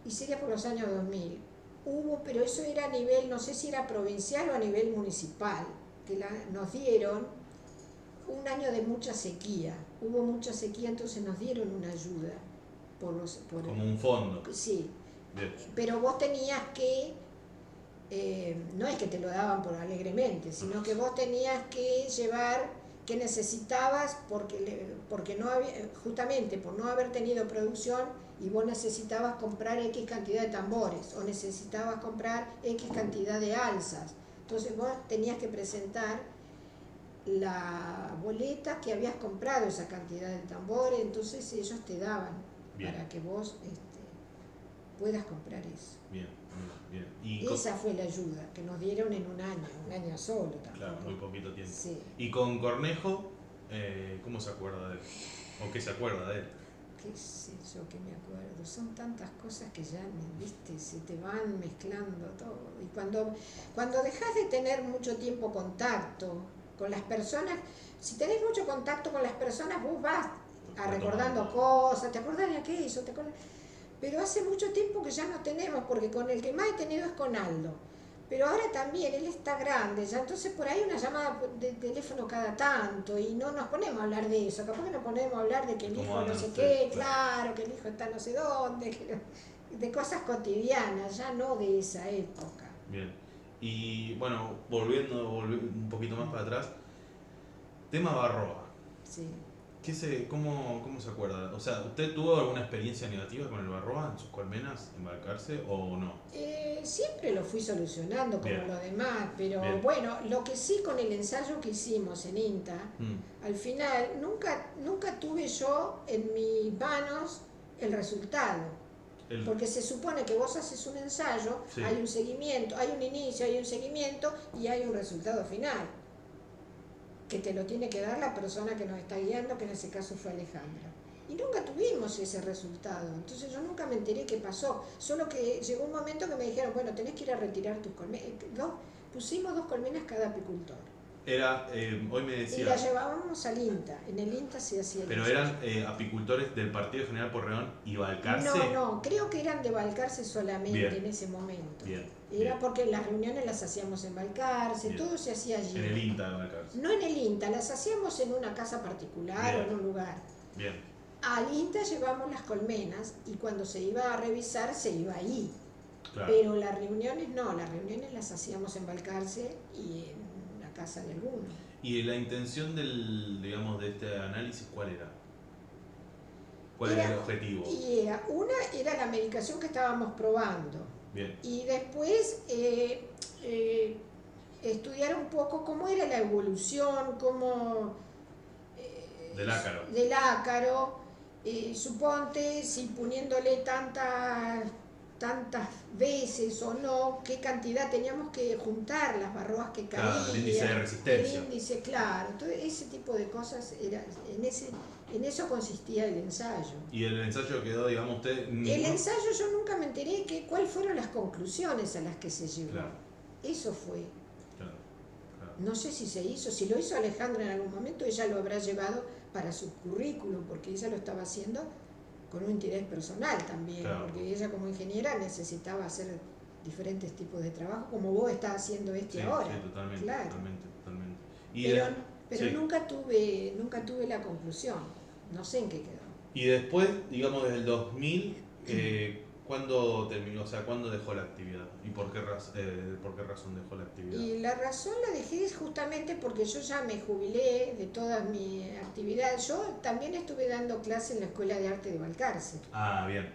Y sería por los años 2000. Hubo, pero eso era a nivel, no sé si era provincial o a nivel municipal, que nos dieron un año de mucha sequía. Hubo mucha sequía, entonces nos dieron una ayuda. Como un fondo. Sí. Bien. Pero vos tenías que, no es que te lo daban por alegremente, sino que vos tenías que llevar que necesitabas porque no había, justamente por no haber tenido producción, y vos necesitabas comprar X cantidad de tambores o necesitabas comprar X cantidad de alzas. Entonces vos tenías que presentar la boleta que habías comprado esa cantidad de tambores, entonces ellos te daban. Bien. Para que vos puedas comprar eso. Bien. Y esa fue la ayuda que nos dieron en un año solo tampoco. Claro, muy poquito tiempo. Sí. Y con Cornejo, ¿cómo se acuerda de él? ¿O qué se acuerda de él? Qué sé yo que me acuerdo, son tantas cosas que ya, viste, se te van mezclando todo. Y cuando dejas de tener mucho tiempo contacto con las personas, si tenés mucho contacto con las personas, vos vas recordando cosas, te acordás de aquello, pero hace mucho tiempo que ya no tenemos, porque con el que más he tenido es con Aldo. Pero ahora también, él está grande, ya entonces por ahí una llamada de teléfono cada tanto y no nos ponemos a hablar de eso, capaz que nos ponemos a hablar de que el hijo no sé qué, claro, que el hijo está no sé dónde, de cosas cotidianas, ya no de esa época. Bien, y bueno, volviendo un poquito más para atrás, tema Barroa. Sí. ¿Cómo se acuerda? O sea, ¿usted tuvo alguna experiencia negativa con el Barroa en sus colmenas, embarcarse o no? Siempre lo fui solucionando como lo demás, pero bueno, lo que sí con el ensayo que hicimos en INTA, al final nunca tuve yo en mis manos el resultado. Porque se supone que vos haces un ensayo, hay un seguimiento, hay un inicio, hay un seguimiento y hay un resultado final, que te lo tiene que dar la persona que nos está guiando, que en ese caso fue Alejandra. Y nunca tuvimos ese resultado, entonces yo nunca me enteré qué pasó, solo que llegó un momento que me dijeron, bueno, tenés que ir a retirar tus colmenas. Pusimos 2 colmenas cada apicultor. Hoy me decía... Y la llevábamos al INTA, en el INTA se hacía. ¿Pero eran apicultores del Partido General Porredón y Balcarce? No, creo que eran de Balcarce solamente en ese momento. Era porque las reuniones las hacíamos en Balcarce, todo se hacía allí. En el INTA de Balcarce. No en el INTA, las hacíamos en una casa particular o en un lugar. Bien. Al INTA llevamos las colmenas y cuando se iba a revisar se iba ahí. Claro. Pero las reuniones no, las reuniones las hacíamos en Balcarce y en la casa de alguno. ¿Y la intención del, digamos, de este análisis cuál era? ¿Cuál era el objetivo? Una era la medicación que estábamos probando. Bien. Y después estudiar un poco cómo era la evolución, del ácaro, suponte si poniéndole tantas veces o no, qué cantidad teníamos que juntar las barroas que caían. Claro, el índice de resistencia. El índice, claro. Entonces ese tipo de cosas, en eso consistía el ensayo. ¿Y el ensayo quedó, digamos, usted...? El ensayo yo nunca me enteré cuáles fueron las conclusiones a las que se llegó. Claro. Eso fue. Claro. No sé si se hizo, si lo hizo Alejandra en algún momento, ella lo habrá llevado para su currículum, porque ella lo estaba haciendo con un interés personal también, claro. Porque ella como ingeniera necesitaba hacer diferentes tipos de trabajo, como vos estás haciendo ahora. Sí, totalmente, claro. totalmente. Pero nunca tuve la conclusión, no sé en qué quedó. Y después, digamos, desde el 2000, ¿cuándo terminó? O sea, ¿cuándo dejó la actividad? ¿Y por qué razón dejó la actividad? Y la razón la dejé justamente porque yo ya me jubilé de toda mi actividad. Yo también estuve dando clases en la Escuela de Arte de Balcarce. Ah, bien.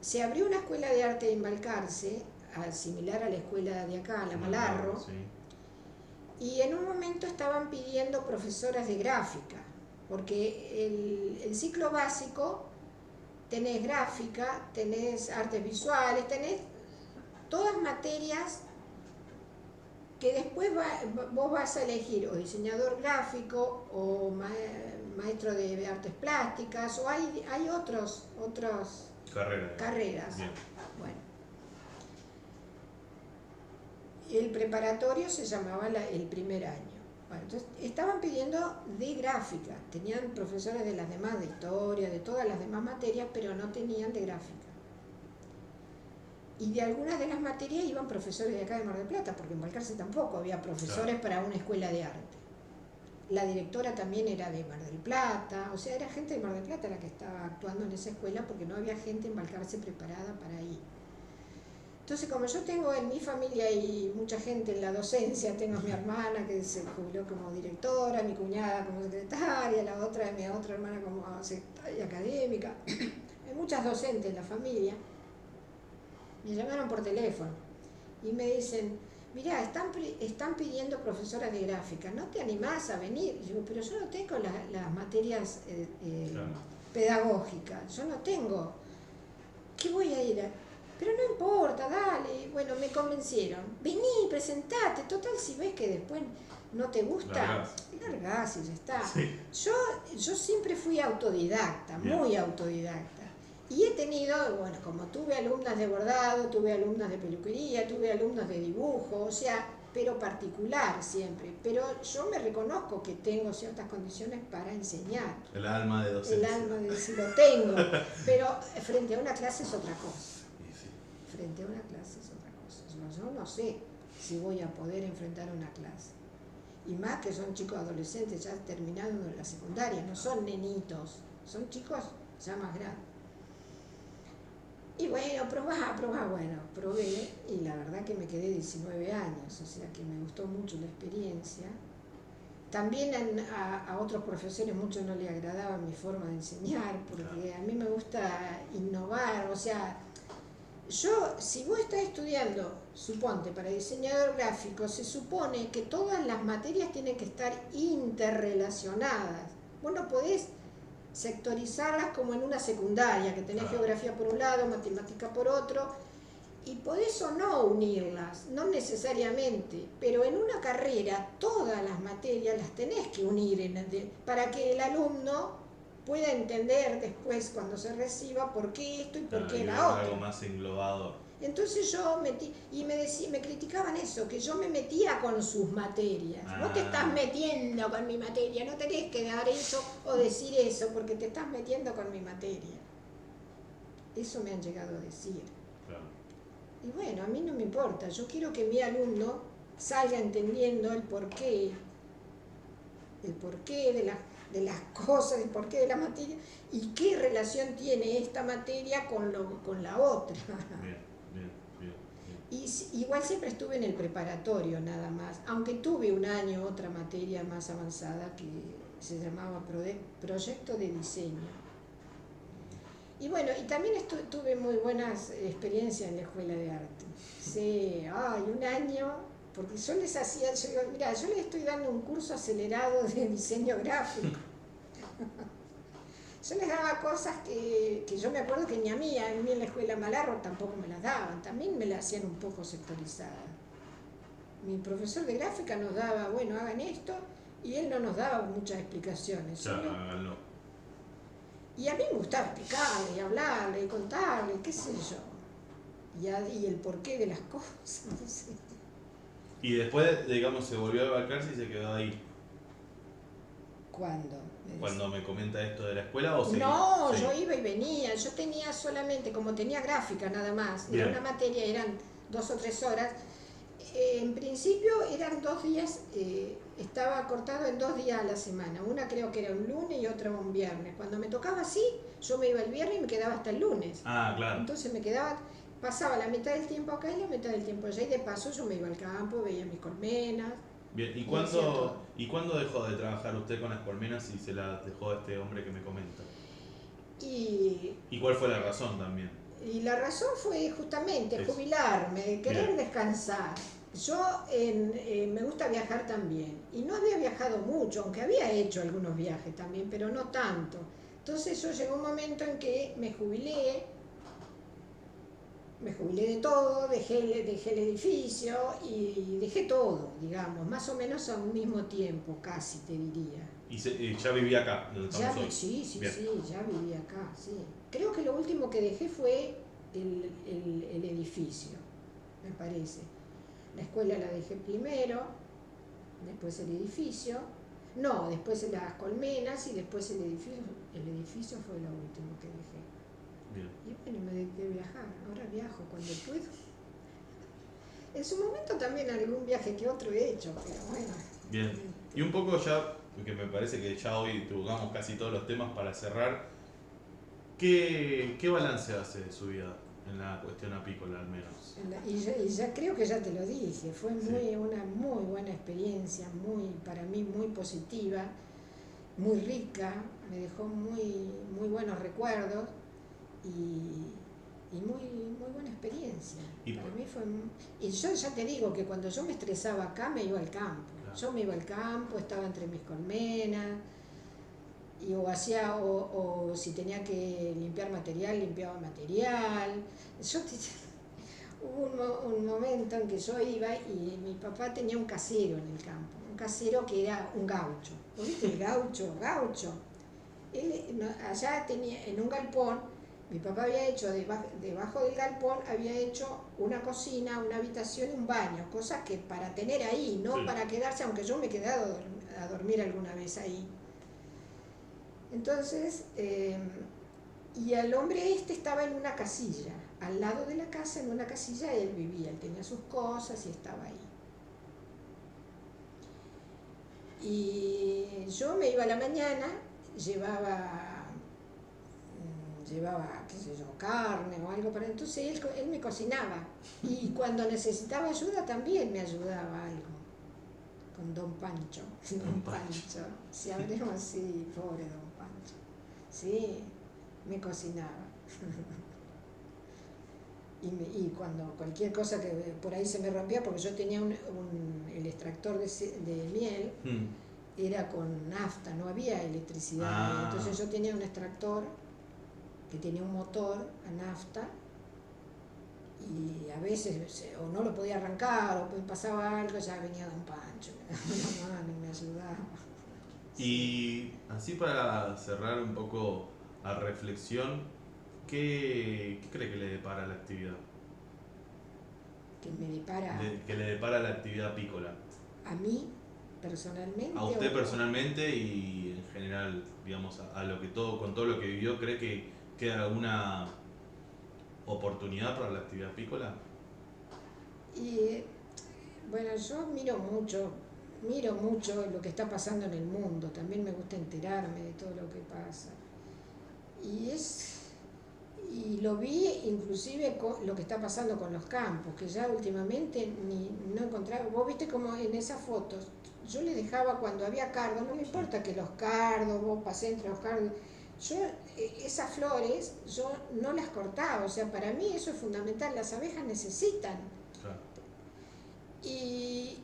Se abrió una escuela de arte en Balcarce, similar a la escuela de acá, la Malarro, sí. Y en un momento estaban pidiendo profesoras de gráfica, porque el ciclo básico tenés gráfica, tenés artes visuales, tenés todas materias que después vos vas a elegir o diseñador gráfico o maestro de artes plásticas, o hay otras carreras. Bien. Bueno, el preparatorio se llamaba el primer año. Bueno, entonces estaban pidiendo de gráfica, tenían profesores de las demás, de historia, de todas las demás materias, pero no tenían de gráfica. Y de algunas de las materias iban profesores de acá de Mar del Plata, porque en Balcarce tampoco había profesores para una escuela de arte. La directora también era de Mar del Plata, o sea, era gente de Mar del Plata la que estaba actuando en esa escuela, porque no había gente en Balcarce preparada para ir. Entonces, como yo tengo en mi familia y mucha gente en la docencia, tengo a mi hermana que se jubiló como directora, mi cuñada como secretaria, mi otra hermana como secretaria académica, hay muchas docentes en la familia. Me llamaron por teléfono y me dicen, mirá, están pidiendo profesoras de gráfica, ¿no te animás a venir? Y digo, pero yo no tengo las materias pedagógicas, yo no tengo. ¿Qué voy a ir? Pero no importa, dale. Bueno, me convencieron. Vení, presentate. Total, si ves que después no te gusta, largás y ya está. Sí. Yo siempre fui autodidacta, muy autodidacta. Y he tenido, bueno, como tuve alumnas de bordado, tuve alumnas de peluquería, tuve alumnos de dibujo, o sea, pero particular siempre. Pero yo me reconozco que tengo ciertas condiciones para enseñar. El alma de docencia. El alma de sí lo tengo, pero frente a una clase es otra cosa. Frente a una clase es otra cosa. Yo no sé si voy a poder enfrentar una clase. Y más que son chicos adolescentes ya terminando la secundaria, no son nenitos, son chicos ya más grandes. Y bueno, probé y la verdad que me quedé 19 años, o sea que me gustó mucho la experiencia. También a otros profesores mucho no les agradaba mi forma de enseñar, porque a mí me gusta innovar, o sea, si vos estás estudiando, suponte, para diseñador gráfico, se supone que todas las materias tienen que estar interrelacionadas. Vos no podés sectorizarlas como en una secundaria, que tenés geografía por un lado, matemática por otro, y podés o no unirlas, no necesariamente, pero en una carrera todas las materias las tenés que unir para que el alumno pueda entender después cuando se reciba por qué esto y por qué la otra. Algo más englobador. Entonces yo me criticaban eso, que yo me metía con sus materias. Vos te estás metiendo con mi materia, no tenés que dar eso o decir eso porque te estás metiendo con mi materia. Eso me han llegado a decir. Claro. Y bueno, a mí no me importa, yo quiero que mi alumno salga entendiendo el porqué de las cosas, el porqué de la materia y qué relación tiene esta materia con la otra. Bien, bien, bien, bien. Y igual siempre estuve en el preparatorio nada más, aunque tuve un año otra materia más avanzada que se llamaba proyecto de diseño. Y bueno, y también tuve muy buenas experiencias en la escuela de arte. Sí, un año, porque yo les hacía, yo digo, mira, yo les estoy dando un curso acelerado de diseño gráfico. Yo les daba cosas que yo me acuerdo que ni a mí en la escuela Malarro tampoco me las daban, también me las hacían un poco sectorizadas. Mi profesor de gráfica nos daba, bueno, hagan esto, y él no nos daba muchas explicaciones. Ya, háganlo. Y a mí me gustaba explicarle, y hablarle, y contarle, qué sé yo. Y el porqué de las cosas, no sé. Y después, digamos, se volvió a Balcarce y se quedó ahí. ¿Cuándo? Cuando me comenta esto de la escuela, ¿o seguí? No, Sí. yo iba y venía. Yo tenía solamente, como tenía gráfica nada más, Bien. era una materia, eran 2 o 3 horas. En principio eran 2 días, estaba cortado en 2 días a la semana. Una creo que era un lunes y otra un viernes. Cuando me tocaba así, yo me iba el viernes y me quedaba hasta el lunes. Ah, claro. Entonces me quedaba, pasaba la mitad del tiempo acá y la mitad del tiempo allá. Y de paso yo me iba al campo, veía mis colmenas. Bien, ¿y hacía todo. cuándo dejó de trabajar usted con las colmenas y se las dejó a este hombre que me comenta? Y ¿Y cuál fue la razón también? Y la razón fue justamente Eso. jubilarme, querer Bien. descansar. Yo me gusta viajar también y no había viajado mucho, aunque había hecho algunos viajes también, pero no tanto. Entonces yo llegó un momento en que me jubilé de todo, dejé el edificio y dejé todo, digamos, más o menos a un mismo tiempo, casi te diría. ¿Y ya vivía acá, donde estamos hoy? Sí, Bien. sí, ya vivía acá, sí. Creo que lo último que dejé fue el edificio, me parece. La escuela la dejé primero, después el edificio. No, después las colmenas y después el edificio. El edificio fue lo último que dejé. Bien. Y bueno, me dediqué a viajar. Ahora viajo cuando puedo. En su momento también algún viaje que otro he hecho, pero bueno. Bien. Y un poco ya, porque me parece que ya hoy tocamos casi todos los temas para cerrar, ¿qué balance hace de su vida en la cuestión apícola al menos? Y ya creo que ya te lo dije, fue Sí. una muy buena experiencia, para mí muy positiva, muy rica, me dejó muy buenos recuerdos y muy buena experiencia. Para mí fue. Y yo ya te digo que cuando yo me estresaba acá me iba al campo. Claro. Yo me iba al campo, estaba entre mis colmenas, y o si tenía que limpiar material, limpiaba material. Hubo un momento en que yo iba y mi papá tenía un casero en el campo, un casero que era un gaucho. ¿Vos viste el gaucho? Gaucho. Él allá tenía, en un galpón, mi papá había hecho, debajo del galpón, había hecho una cocina, una habitación y un baño, cosas que para tener ahí, no Sí. para quedarse, aunque yo me he quedado a dormir alguna vez ahí. Entonces, y el hombre estaba en una casilla, al lado de la casa, en una casilla él vivía, él tenía sus cosas y estaba ahí. Y yo me iba a la mañana, llevaba, qué sé yo, carne o algo para entonces él me cocinaba. Y cuando necesitaba ayuda también me ayudaba algo. Con Don Pancho. Don Pancho. Si hablemos así, pobre Don Pancho. Sí, me cocinaba. Y cuando cualquier cosa que por ahí se me rompía, porque yo tenía el extractor de miel, era con nafta, no había electricidad. Entonces yo tenía un extractor que tenía un motor a nafta y a veces o no lo podía arrancar o pasaba algo, ya venía Don Pancho, me daba una mano y me ayudaba. Y así para cerrar un poco a reflexión, ¿qué cree que le depara la actividad? Que me depara Que le depara la actividad apícola. a mí personalmente. A usted personalmente y en general, digamos, con todo lo que vivió, ¿cree que queda alguna oportunidad para la actividad apícola? Y bueno, yo miro mucho miro mucho lo que está pasando en el mundo, también me gusta enterarme de todo lo que pasa. Y lo vi inclusive con lo que está pasando con los campos, que ya últimamente no encontraba. Vos viste como en esas fotos, yo le dejaba cuando había cardo, no me importa que los cardos, vos pasé entre los cardos, yo esas flores yo no las cortaba, o sea, para mí eso es fundamental, las abejas necesitan. Claro. Y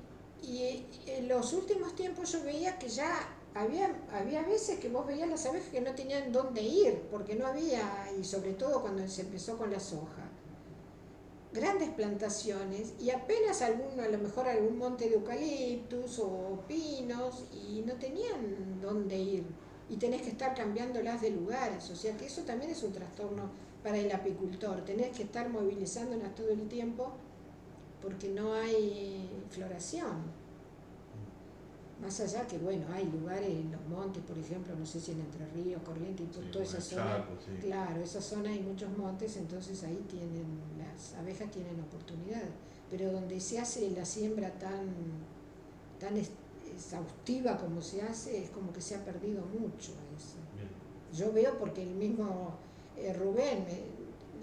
en los últimos tiempos yo veía que ya había veces que vos veías las abejas que no tenían dónde ir, porque no había, y sobre todo cuando se empezó con la soja, grandes plantaciones y apenas a lo mejor algún monte de eucaliptus o pinos y no tenían dónde ir y tenés que estar cambiándolas de lugares, o sea que eso también es un trastorno para el apicultor, tenés que estar movilizándolas todo el tiempo porque no hay floración. Más allá que, bueno, hay lugares en los montes, por ejemplo, no sé si en Entre Ríos, Corrientes, y toda esa zona, sí. claro, esa zona hay muchos montes, entonces ahí las abejas tienen oportunidad. Pero donde se hace la siembra tan exhaustiva como se hace, es como que se ha perdido mucho eso. Bien. Yo veo porque el mismo Rubén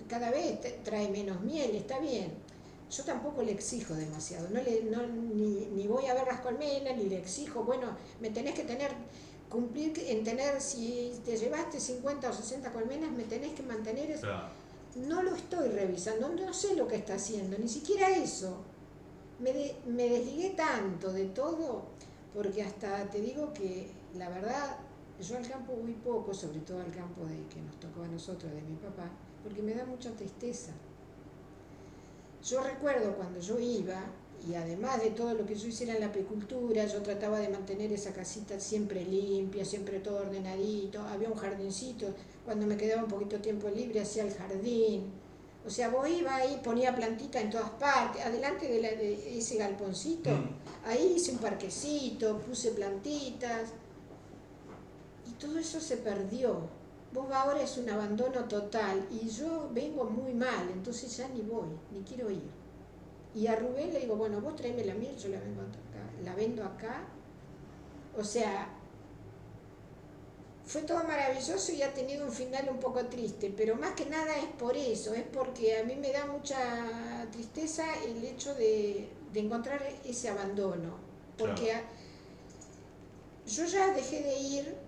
cada vez trae menos miel, está bien. Yo tampoco le exijo demasiado, ni voy a ver las colmenas, ni le exijo, bueno, me tenés que cumplir en tener, si te llevaste 50 o 60 colmenas, me tenés que mantener eso. Claro. No lo estoy revisando, no sé lo que está haciendo, ni siquiera eso. Me desligué tanto de todo, porque hasta te digo que la verdad, yo al campo voy poco, sobre todo al campo que nos tocó a nosotros, de mi papá, porque me da mucha tristeza. Yo recuerdo cuando yo iba, y además de todo lo que yo hiciera en la apicultura, yo trataba de mantener esa casita siempre limpia, siempre todo ordenadito, había un jardincito, cuando me quedaba un poquito tiempo libre hacía el jardín, o sea, vos ibas ahí, ponía plantita en todas partes, adelante de ese galponcito, ahí hice un parquecito, puse plantitas, y todo eso se perdió. Vos ahora es un abandono total y yo vengo muy mal, entonces ya ni voy, ni quiero ir. Y a Rubén le digo, bueno, vos tráeme la miel, yo la vendo acá. O sea, fue todo maravilloso y ha tenido un final un poco triste, pero más que nada es por eso, es porque a mí me da mucha tristeza el hecho de encontrar ese abandono. Porque claro, yo ya dejé de ir.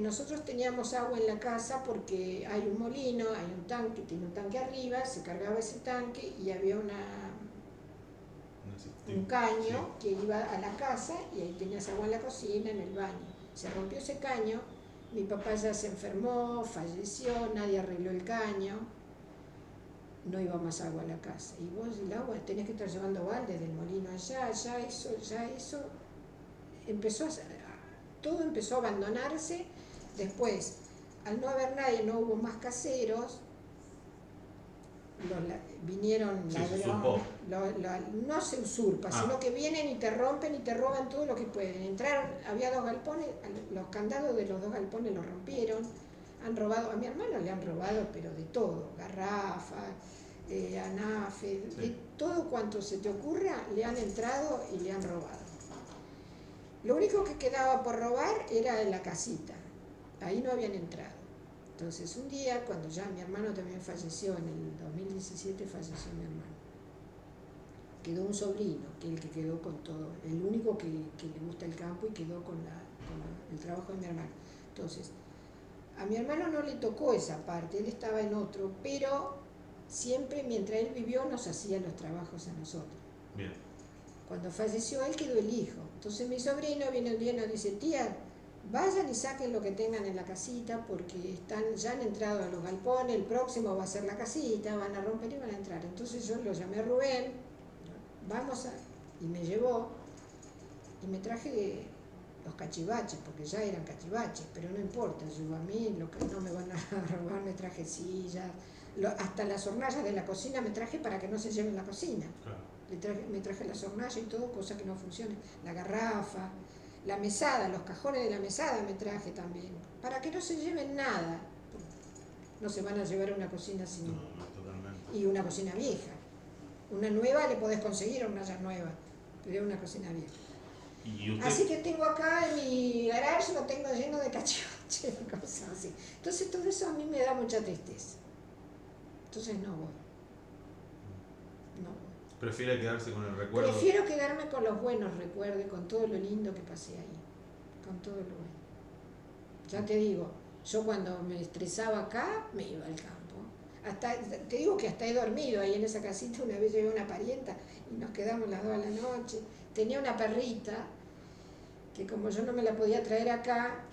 Nosotros teníamos agua en la casa porque hay un molino, hay un tanque, tiene un tanque arriba, se cargaba ese tanque y había un caño que iba a la casa y ahí tenías agua en la cocina, en el baño. Se rompió ese caño, mi papá ya se enfermó, falleció, nadie arregló el caño, no iba más agua a la casa. Y vos el agua tenés que estar llevando baldes del molino allá, ya eso todo empezó a abandonarse. Después, al no haber nadie, no hubo más caseros, vinieron ladrones, no se usurpa, sino que vienen y te rompen y te roban todo lo que pueden. Entraron, había 2 galpones, los candados de los 2 galpones los rompieron, han robado, a mi hermano le han robado, pero de todo, garrafas, anafe, de todo cuanto se te ocurra, le han entrado y le han robado. Lo único que quedaba por robar era la casita, ahí no habían entrado. Entonces un día, cuando ya mi hermano también falleció, en el 2017 falleció mi hermano, quedó un sobrino, que quedó con todo, el único que le gusta el campo y quedó con el trabajo de mi hermano. Entonces, a mi hermano no le tocó esa parte, él estaba en otro, pero siempre mientras él vivió nos hacía los trabajos a nosotros. Bien. Cuando falleció él quedó el hijo. Entonces mi sobrino viene un día y nos dice, tía, vayan y saquen lo que tengan en la casita porque ya han entrado a los galpones, el próximo va a ser la casita, van a romper y van a entrar. Entonces yo lo llamé a Rubén, y me llevó y me traje los cachivaches, porque ya eran cachivaches, pero no importa, yo a mí lo que no me van a robar, me traje sillas, hasta las hornallas de la cocina me traje para que no se lleven la cocina. Claro. Me traje las hornallas y todo, cosa que no funcionen, la garrafa, la mesada, los cajones de la mesada me traje también, para que no se lleven nada. No se van a llevar una cocina sin... No, totalmente. Y una cocina vieja. Una nueva le podés conseguir, una ya nueva, pero era una cocina vieja. ¿Y usted? Así que tengo acá en mi garage, lo tengo lleno de cachivaches y cosas así. Entonces todo eso a mí me da mucha tristeza. Entonces no voy. No voy. ¿Prefiere quedarse con el recuerdo? Prefiero quedarme con los buenos recuerdos, con todo lo lindo que pasé ahí. Con todo lo bueno. Ya te digo, yo cuando me estresaba acá, me iba al campo. Hasta, te digo que hasta he dormido ahí en esa casita. Una vez llevé una parienta y nos quedamos las 2 a la noche. Tenía una perrita que como yo no me la podía traer acá,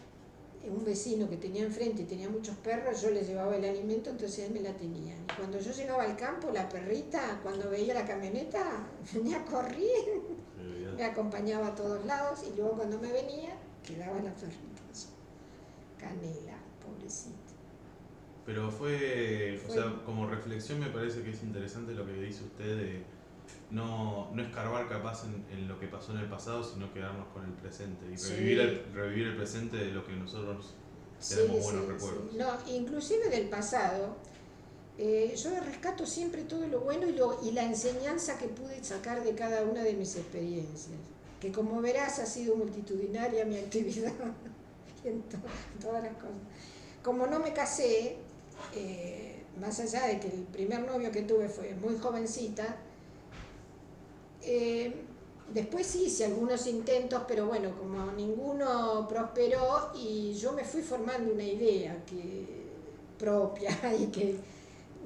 un vecino que tenía enfrente y tenía muchos perros, yo le llevaba el alimento, entonces él me la tenía. Y cuando yo llegaba al campo, la perrita, cuando veía la camioneta, venía corriendo, me acompañaba a todos lados y luego cuando me venía, quedaba la perrita. Canela, pobrecita. Pero fue, o sea, como reflexión me parece que es interesante lo que dice usted de no escarbar capaz en lo que pasó en el pasado, sino quedarnos con el presente y revivir el presente de lo que nosotros tenemos buenos recuerdos. Sí. No, inclusive del pasado, yo rescato siempre todo lo bueno y la enseñanza que pude sacar de cada una de mis experiencias, que como verás ha sido multitudinaria mi actividad en todas las cosas. Como no me casé, más allá de que el primer novio que tuve fue muy jovencita, después sí hice algunos intentos, pero bueno, como ninguno prosperó y yo me fui formando una idea propia y que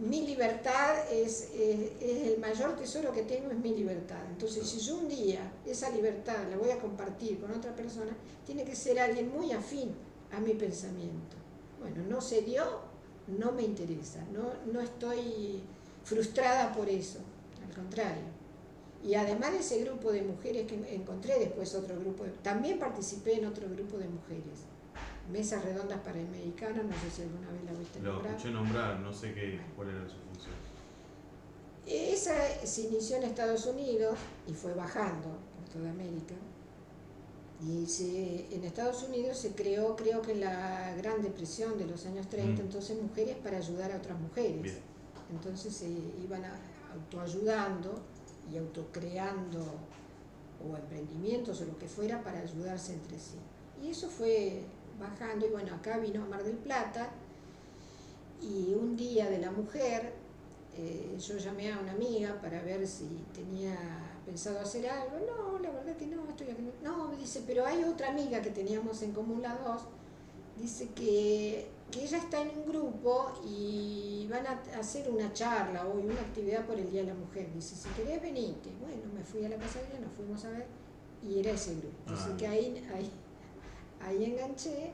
mi libertad es el mayor tesoro que tengo, es mi libertad. Entonces, si yo un día esa libertad la voy a compartir con otra persona, tiene que ser alguien muy afín a mi pensamiento. Bueno, no se dio, no me interesa, no estoy frustrada por eso, al contrario. Y además de ese grupo de mujeres que encontré después otro grupo, también participé en otro grupo de mujeres. Mesas redondas para el mexicano, no sé si alguna vez la viste nombrar. Lo escuché nombrar, no sé cuál era su función. Esa se inició en Estados Unidos y fue bajando por toda América. Y en Estados Unidos se creó, creo que en la Gran Depresión de los años 30, entonces mujeres para ayudar a otras mujeres. Bien. Entonces se iban autoayudando y autocreando o emprendimientos o lo que fuera para ayudarse entre sí. Y eso fue bajando y bueno, acá vino a Mar del Plata y un día de la mujer yo llamé a una amiga para ver si tenía pensado hacer algo. No, la verdad que no, estoy aquí. No, me dice, pero hay otra amiga que teníamos en común las dos, dice que ella está en un grupo y van a hacer una charla hoy, una actividad por el Día de la Mujer. Dice, si querés venite. Bueno, me fui a la casa de ella, nos fuimos a ver y era ese grupo. Así que ahí enganché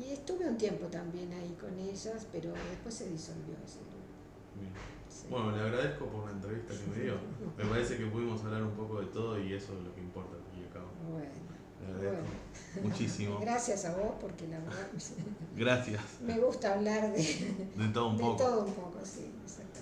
y estuve un tiempo también ahí con ellas, pero después se disolvió ese grupo. Bien. Sí. Bueno, le agradezco por la entrevista que me dio. Me parece que pudimos hablar un poco de todo y eso es lo que importa al fin y al cabo. Bueno, Le agradezco muchísimo. Gracias a vos, porque la verdad Gracias. me gusta hablar de todo un poco. todo un poco, sí, exacto.